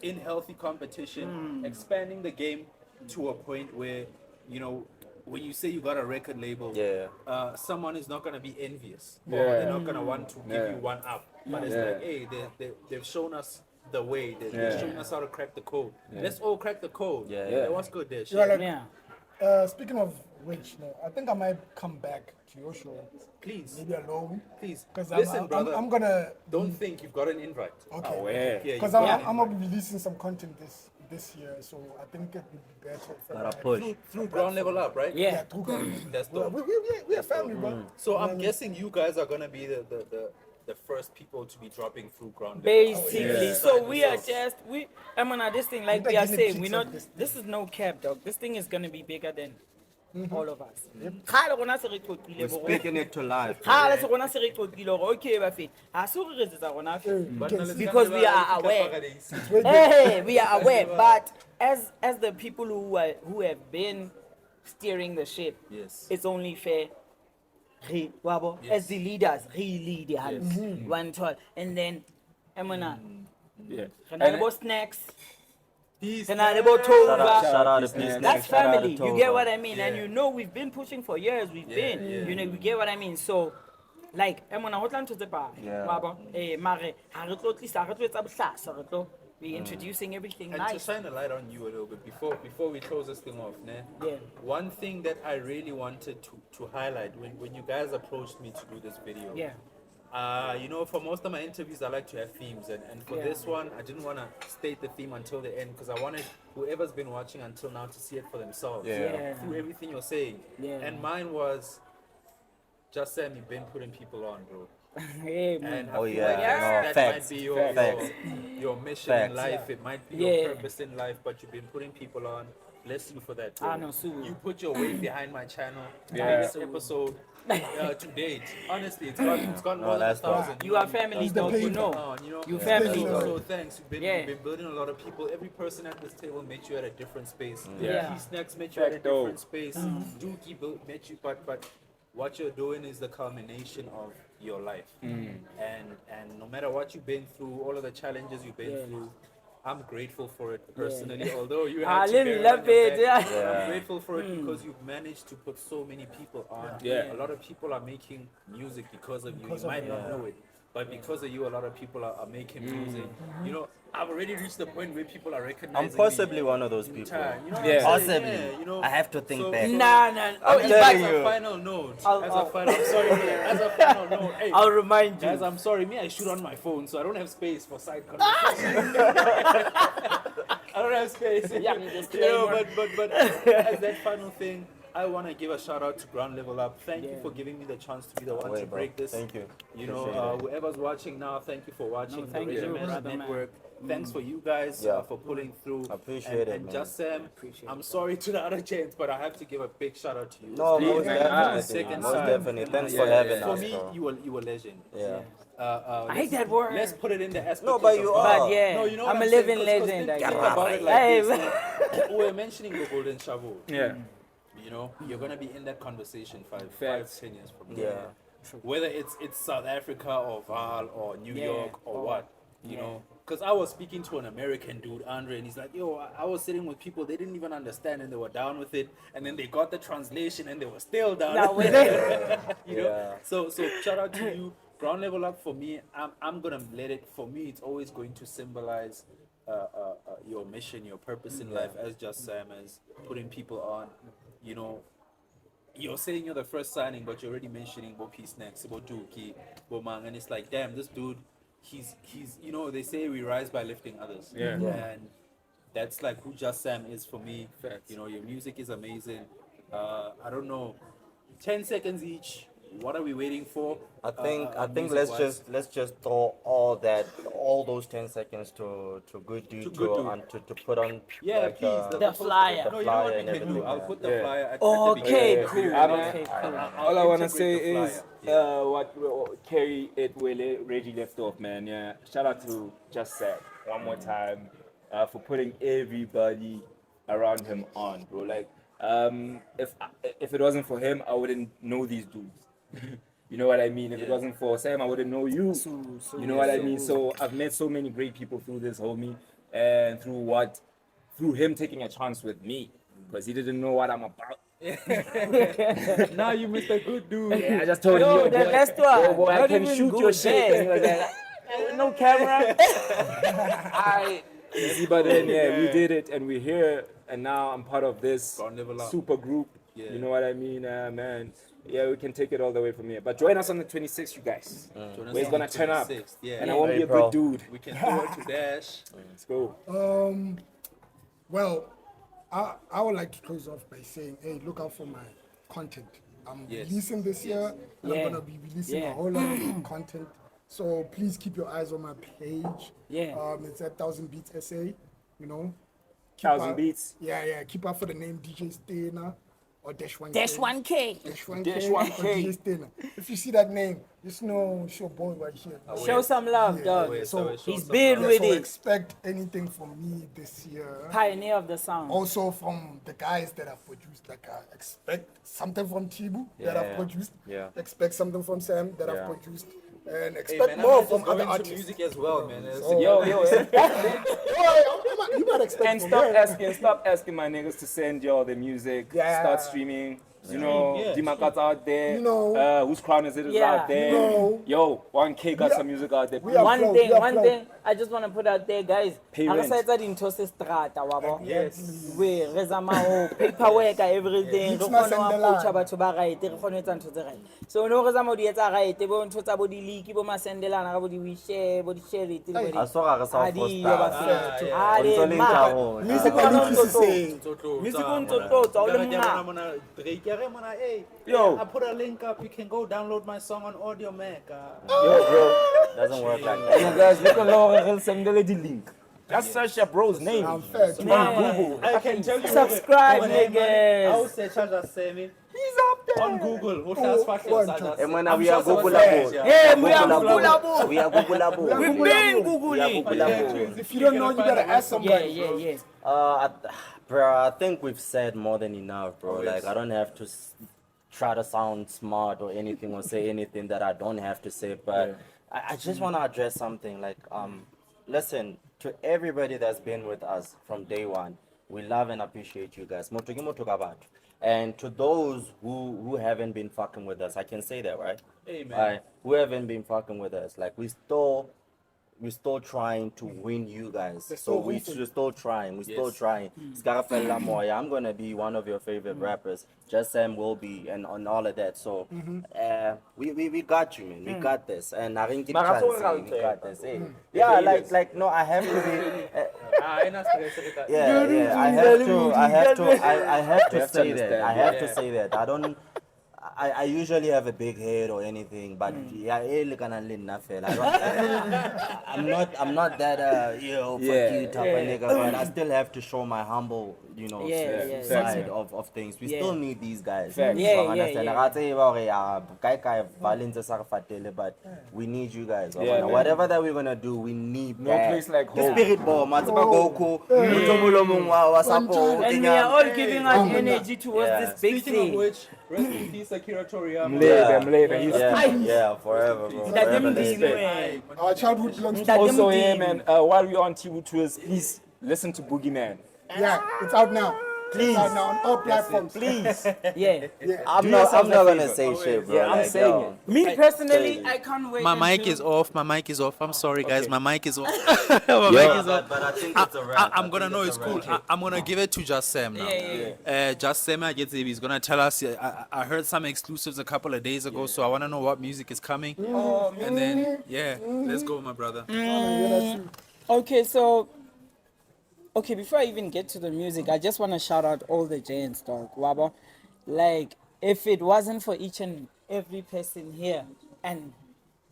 in healthy competition, expanding the game to a point where, you know, when you say you got a record label, Yeah. someone is not going to be envious. Or Yeah. they're not going to want to give you one up. But it's Yeah. like, hey, they've shown us the way. They've Yeah. shown us how to crack the code. Let's all crack the code. Yeah. What's good there? Yeah, like, Yeah. speaking of which, no, I think I might come back to your show, Please, maybe alone, please. because Listen, brother. I'm gonna don't think you've got an invite. okay. Yeah, Because you've I'm, got an I'm gonna be releasing some content this year, so I think it would be better if Gotta I- push. through ground level up, right? Yeah. Yeah, through God. That's Well, dope. we are family, bro. So I'm guessing you guys are gonna be the first people to be dropping through ground level. Basically, Yeah. so we are Sign just I mean, this thing, like We're we are taking saying, the we're pics not. of this This is no cap, dog. This thing is gonna be bigger than all of us. Kgale rona se re qoqile We're hore- speaking it to life. kgale se rona se re qoqile hore, okay bafeti ha se hore re etsetsa rona fela. But now let's Because come we to are the- aware. Wait, Hey, we are aware, but as the people who have been steering the ship, Yes. it's only fair. Wabo, as the leaders, lead the hands, one tall, and then, Emona, Yeah. snacks, Peace. Shout out, Tova. shout out to Peace That's Next, shout out to family. You get Tova. what I mean? And Yeah. you know we've been pushing for years. We've been. yeah. You know, we get what I mean. So, like, Emona, what land to the bar? Yeah. Wabo, mare, ha re tlo tlisa, ha re tlo etsa bohlasa, re tlo be introducing everything And to nice. shine a light on you a little bit before we close this thing off, ne? Yeah. One thing that I really wanted to highlight when you guys approached me to do this video. Yeah. You know, for most of my interviews, I like to have themes, and for Yeah. this one, I didn't want to state the theme until the end because I wanted whoever's been watching until now to see it for themselves. Yeah. Through everything you're saying. Yeah. And mine was, just Sam, you've been putting people on, bro. Hey, man. And I Oh, feel yeah. like No, that facts. might be your Facts. your mission Facts. in life. It might be Yeah. your purpose in life, but you've been putting people on. Bless you for that. Bro. Ah, no, Sue. You put your weight behind my channel. Yeah. Biggest episode to date. Honestly, it's gone No, more than that's 1,000. You are family, It's the dog. You paper. know. You know, You so- family. So thanks. Yeah. You've been building a lot of people. Every person at this table met you at a different space. Yeah. Key Snacks met you at a Fact, though. different space. Dookie met you, but what you're doing is the culmination of your life. And no matter what you've been through, all of the challenges you've been Yeah. through, I'm grateful for it personally. Although you Ah, had to little bear it on love your it, back, yeah. I'm grateful for it because you've managed to put so many people on. Yeah. A lot of people are making music because of you. You might not know it, but because of you, a lot of people are making music. You know, I've already reached the point where people are recognizing I'm possibly me one of those in people. time. You know what Yeah. I'm saying? Possibly. Yeah, you know, I have to think back. Nah. Oh, I'm it's telling back. you. As a final note, I'll- I'm sorry, man. As a final note, hey, I'll remind you. guys, I'm sorry. Me, I shoot on my phone, so I don't have space for side conversation. I don't have space. Yeah, You know, but as that final thing, I want to give a shout out to Ground Level Up. Thank you for giving me the chance to be the one Wait, to bro. break this. Thank you. You know, Appreciate it. whoever's watching now, thank you for watching thank the you, Regiment brother, man. Network. Thanks for you guys Yeah. for pulling through. Appreciate it, and man. Just Sam, I'm sorry to the other gents, but I have to give a big shout out to you. No, Please, most man. definitely. Second Most time. definitely. Thanks for Yeah, having yeah. For us, me, bro. you were legend. Yeah. I hate that word. Let's put it in the aspect. No, but of you the- are. But yeah, No, you know I'm what a saying? living 'Cause legend. I think guess. about it like Hey, this. We were mentioning the Golden Shovel. Yeah. You know, you're gonna be in that conversation 5, Facts. 10 years from now. Yeah. Whether it's South Africa or Val or New Yeah. York or what, you know. Because I was speaking to an American dude, Andre, and he's like, yo, I was sitting with people, they didn't even understand and they were down with it. And then they got the translation and they were still down Down with with it. You know? Yeah. So shout out to you. Ground Level Up for me, I'm going to let it, for me, it's always going to symbolize your mission, your purpose in life, as Just Sam, as putting people on, you know. You're saying you're the first signing, but you're already mentioning Bo Peace Next, Bo Duki, Bo Mang, and it's like, damn, this dude, he's, you know, they say we rise by lifting others. Yeah. And that's like who Just Sam is for me. Facts. You know, your music is amazing. I don't know, 10 seconds each. What are we waiting for? I think music-wise? let's just throw all those 10 seconds to good dude To Good Dude. and to put on Yeah, like, please. The flyer. No, you know what flyer we and can do? everything, I'll yeah. put the Yeah. flyer at Okay, the beginning. cool. I don't- Okay, cool. All I want to integrate say the is flyer. Yeah. what Kerry it where Reggie left off, man. Yeah, shout out to Just Sam one more time for putting everybody around him on, bro. Like, if it wasn't for him, I wouldn't know these dudes. You know what I mean? If it wasn't for Sam, I wouldn't know you. You know what I mean? So I've met so many great people through this homie, and through him taking a chance with me, because he didn't know what I'm about. Now you missed a good dude. Yeah, I just told him, Yo, yo, the boy, best one. yo, boy, I Not can even shoot good, your shit. best. And he was like, no camera. I see, but then yeah, we did it, and we're here, and now I'm part of this Ground Level Up. super group. Yeah. You know what I mean, man? Yeah, we can take it all the way from here. But join us on the 26th, you guys. Join us We're on gonna the turn up, 26th. Yeah. and I won't Hey, be a bro. good dude. We can throw it to Dash. Let's go. Well, I would like to close off by saying, hey, look out for my content. I'm Yes. releasing this year, and Yeah. I'm gonna be releasing Yeah. a whole lot of content. So please keep your eyes on my page. Yeah. It's at 1000 Beats SA. You know. Keep 1000 up- Beats. Yeah. Keep up for the name DJ Stena or Dash 1K. Dash 1K. Dash 1K. Dash or 1K. DJ Stena. If you see that name, just know it's your boy right here. Show some love, Yeah, dog. Wait, So show He's some been love. with so it. expect anything from me this year. Pioneer of the sound. Also from the guys that have produced, like expect something from Chibu that I've Yeah. produced. Yeah. Expect something from Sam that I've Yeah. produced. And Hey, expect man, more I'm from just other going to artists. music as well, man. So- Yo, You might expect and from stop asking my niggas to send y'all the music. Yeah. Start streaming. You know, Yeah, Dimakat's out there. You know. Whose crown is it is Yeah. out there. You know. Yo, 1K got We are- some music out there. we are- One proud, thing, we are one proud. thing I just want to put out there, guys. Pay Ha re rent. sa etsa dintho se strata wa bo. Yes. We re zama ho paperwork everything. Re It's not kgone ho Sendelana. approach batho ba right, re kgone ho etsa ntho tse right. So no re zama ho di etsa right, bo ntho tsa bo di leak, bo masendelana ka bo di wish, bo di charity, bo di. I saw her Ah, di yo South ba Coast. fela. yeah. Ah, di Consoling ma. Tabo. Music Music one and on Nipsey toto. say, Music on toto, o le mma. Yo. I put a link up. You can go download my song on Audio Mac. Yo, bro, doesn't work like that. Yo, guys, look along send the link. Just search your bro's name. I'm fair. On Google. I can tell you. Subscribe, I will niggas. say Charger Semi He's up there. on Google. Who Oh, has fashion? one, Charger two. And when I'm we sure are someone Googleable. says, Yeah, we are Googleable. Googleable. We are Googleable. We've been We are Googling. Googleable. If you don't know, you gotta ask somebody. Yeah. Bro, I think we've said more than enough, bro. Oh, Like, yes. I don't have to try to sound smart or anything or say anything that I don't have to say. But I just want to address something. Like, listen, to everybody that's been with us from day one, we love and appreciate you guys. Motho ke motho ka batho. And to those who haven't been fucking with us, I can say that, right? Amen. Who haven't been fucking with us, like we're still trying to win you guys. So we're still trying. We're still trying. Scarafella Moya, I'm gonna be one of your favorite rappers. Just Sam will be, and on all of that. So, we got you, man. We got this. And I think we got this. Eh. Yeah, like no, I have to be. Yeah. I have to say that. I have to say that. I don't. I usually have a big head or anything, but yeah, I'm not that fuck you type of nigga, but I still have to show my humble, side of things. We still need these guys. Yeah. But we need you guys. Whatever that we're gonna do, we need No place like the home. spirit ball, Matsiba Goku, Mutombo Mungwa, Wasapo, And we are all giving us energy towards this big Speaking of thing. which, rest in peace, Akira Toriyama. Yeah, forever, bro. That Forever them this being, day. Our childhood belongs to That us. them Also, yeah, being- man. While we're on TV Tours, please listen to Boogeyman. Yeah, it's out now. Please. It's out now on all platforms. Please. Yeah. I'm not gonna say shit, bro. Yeah, I'm Like, saying yo. it. Me personally, I can't wait. My mic until- is off. My mic is off. I'm sorry, guys. Okay. My mic is off. My mic is off. But I think it's a wrap. I'm gonna know it's cool. I'm gonna give it to Just Sam now. Yeah. Just Sam, he's gonna tell us. I heard some exclusives a couple of days ago, so I wanna know what music is coming. And then let's go, my brother. Okay, so before I even get to the music, I just want to shout out all the giants, dog. Wabo, like if it wasn't for each and every person here and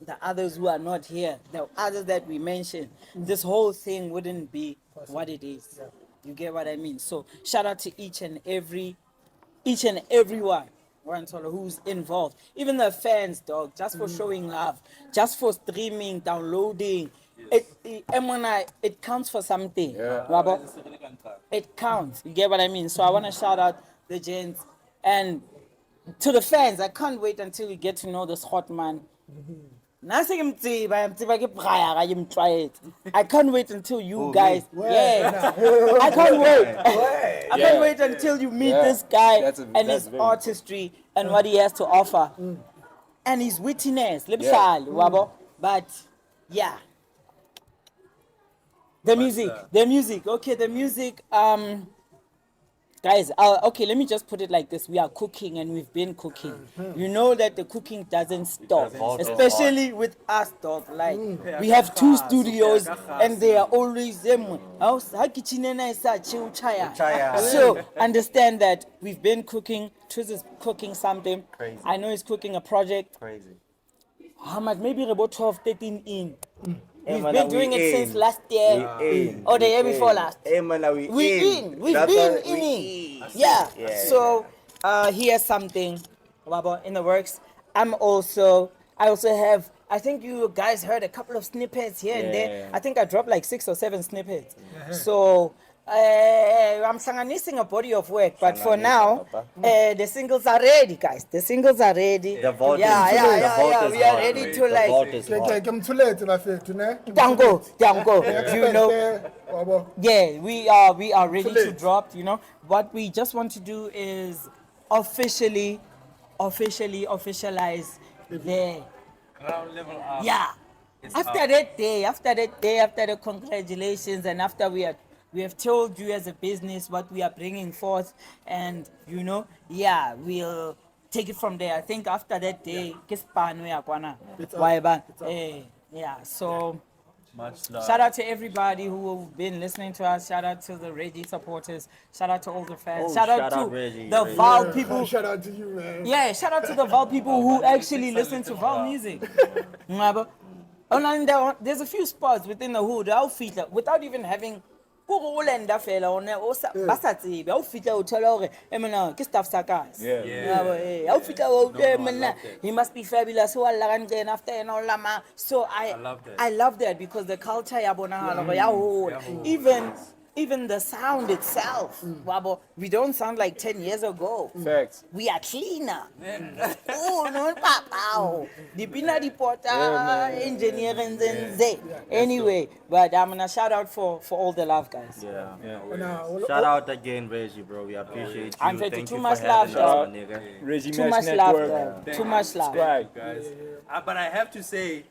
the others who are not here, the others that we mentioned, this whole thing wouldn't be what it is. You get what I mean? So shout out to each and everyone who's involved, even the fans, dog, just for showing love, just for streaming, downloading. It counts for something. Wabo. It counts. You get what I mean? So I want to shout out the gents and to the fans. I can't wait until we get to know this hot man. I can't wait until you guys. Yeah. I can't wait. I can't wait until you meet this guy and his artistry and what he has to offer. And his wittiness. Wabo. But yeah. The music. Okay, the music. Guys, okay, let me just put it like this. We are cooking and we've been cooking. You know that the cooking doesn't stop, especially with us, dog. Like, we have 2 studios and they are always them. So, understand that we've been cooking. Twiz is cooking something. Crazy. I know he's cooking a project. Crazy. How much? Maybe about 12, 13 in. We've man, been we doing it in. since last year or the year before last. We've We've been in. Yeah. So here's something in the works. I also have, I think you guys heard a couple of snippets here and there. I think I dropped like 6 or 7 snippets. So I'm sanganissing a body of work, but for now, the singles are ready, guys. The singles are ready. The vote is We are hot, ready man. to The like. vote is hot. Dango. You know. Yeah, we are ready to drop, What we just want to do is officialize the Ground level. yeah. After that day, after the congratulations, and after we have told you as a business what we are bringing forth, and we'll take it from there. I think after that day, so Much love. shout out to everybody who have been listening to us. Shout out to the Reggie supporters. Shout out to all the fans. Shout out to Reggie, the Reggie. Val people. Shout out to you, man. Yeah, shout out to the Val people who actually listen to Val music. Ngabo? And then there's a few spots within the hood, I'll feature without even having he must be fabulous. So I love that because the culture even even the sound itself, wabo, we don't sound like 10 years ago. Facts. We are cleaner. Oh, no, papa. The Pina Dipota, engineering, anyway. But I'm gonna shout out for all the love, guys. Yeah. And, Shout out again, Reggie, bro. We appreciate you. I'm ready. Thank Too you much for having love, us, my nigga. Reggie Too Mesh much love, Network. though. Too much love. Subscribe. guys. But I have to say,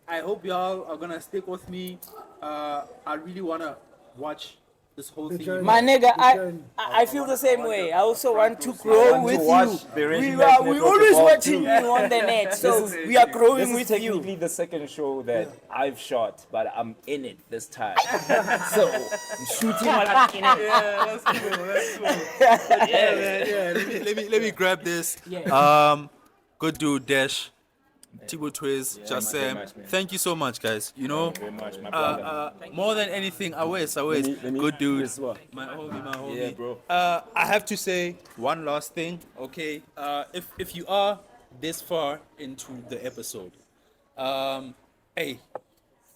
I hope y'all are gonna stick with me. I really wanna watch this whole thing. journey. My nigga, journey. I feel the same way. I also want to grow with watch you. the Reggie We Mesh are we Network always evolve watching too. you on the net, so we are This growing is with technically you. the second show that I've shot, but I'm in it this time. So I'm shooting while I'm in it. Yeah, that's cool. That's cool. But yeah, man. Yeah, let me grab this. Good dude, Dash. Tibo Twiz, Just Sam. much, man. Thank you so much, guys. You know, Very much, my brother. more than anything, Awes. let me- Good dude. this one. My homie. Yeah, bro. I have to say one last thing, okay? If you are this far into the episode, hey,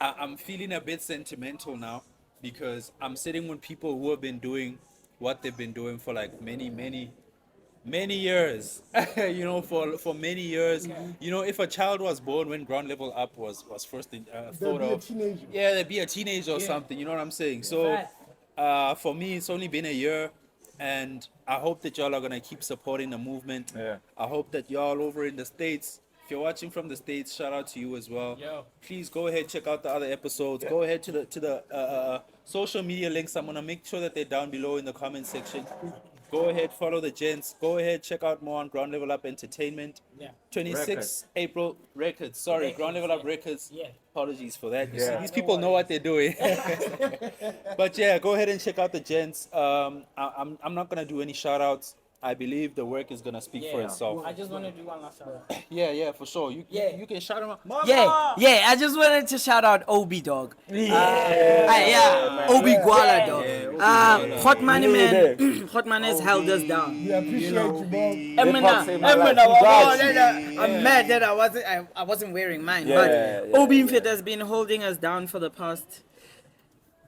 I'm feeling a bit sentimental now because I'm sitting with people who have been doing what they've been doing for like many years. You know, for many years. You know, if a child was born when Ground Level Up was first thought be a of, teenager. yeah, they'd be a teenager or something. You know what I'm saying? So, for me, it's only been a year, and I hope that y'all are gonna keep supporting the movement. Yeah. I hope that y'all over in the States, if you're watching from the States, shout out to you as well. Please go ahead, check out the other episodes. Go ahead to the social media links. I'm gonna make sure that they're down below in the comment section. Go ahead, follow the gents. Go ahead, check out more on Ground Level Up Entertainment. 26 April Records. Sorry, Ground Level Up Records. Apologies for that. You see, these people know what they're doing. But yeah, go ahead and check out the gents. I'm not gonna do any shout outs. I believe the work is gonna speak for itself. I just want to do one last shout out. Yeah, for sure. You can shout them out. Yeah, I just wanted to shout out Obi dog. Obi Guala dog. Hot Money man, Hot Man has held us down. We appreciate you, bro. I'm mad that I wasn't wearing mine, Yeah, but Obi Infit has been holding us down for the past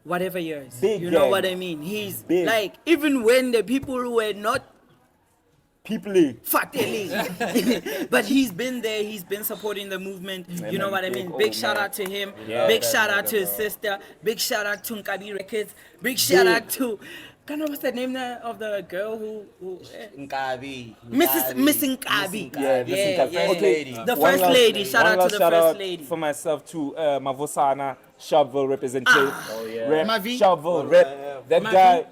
whatever years. Big You know gang. what I mean? He's Big. like, even when the people were not People. fatally, but he's been there, he's been supporting the movement. You know man, what I big mean? old Big shout man. out to him. Yeah, Big that shout out nigga, to his bro. sister. Big shout out to Nkabi Records. Big shout out to, kind of what's the name of the girl who Nkabi. Miss Nkabi. Yeah, Miss Nkabi. yeah. Okay, The one first last- lady. Shout one out to last the shout first out lady. for myself too. Mavosana, Sharpeville representation. Rep, Mavi? Sharpeville rep. That guy,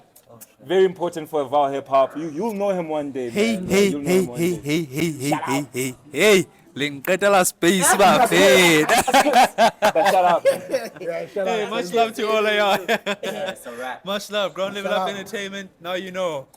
very important for Val hip hop. You'll know him one day. Man. You'll know him one day. hey. Linkatela space ba fade. But shout out. Hey, much love to all of y'all. It's a wrap. Much love. Ground Level Up Entertainment. Now you know.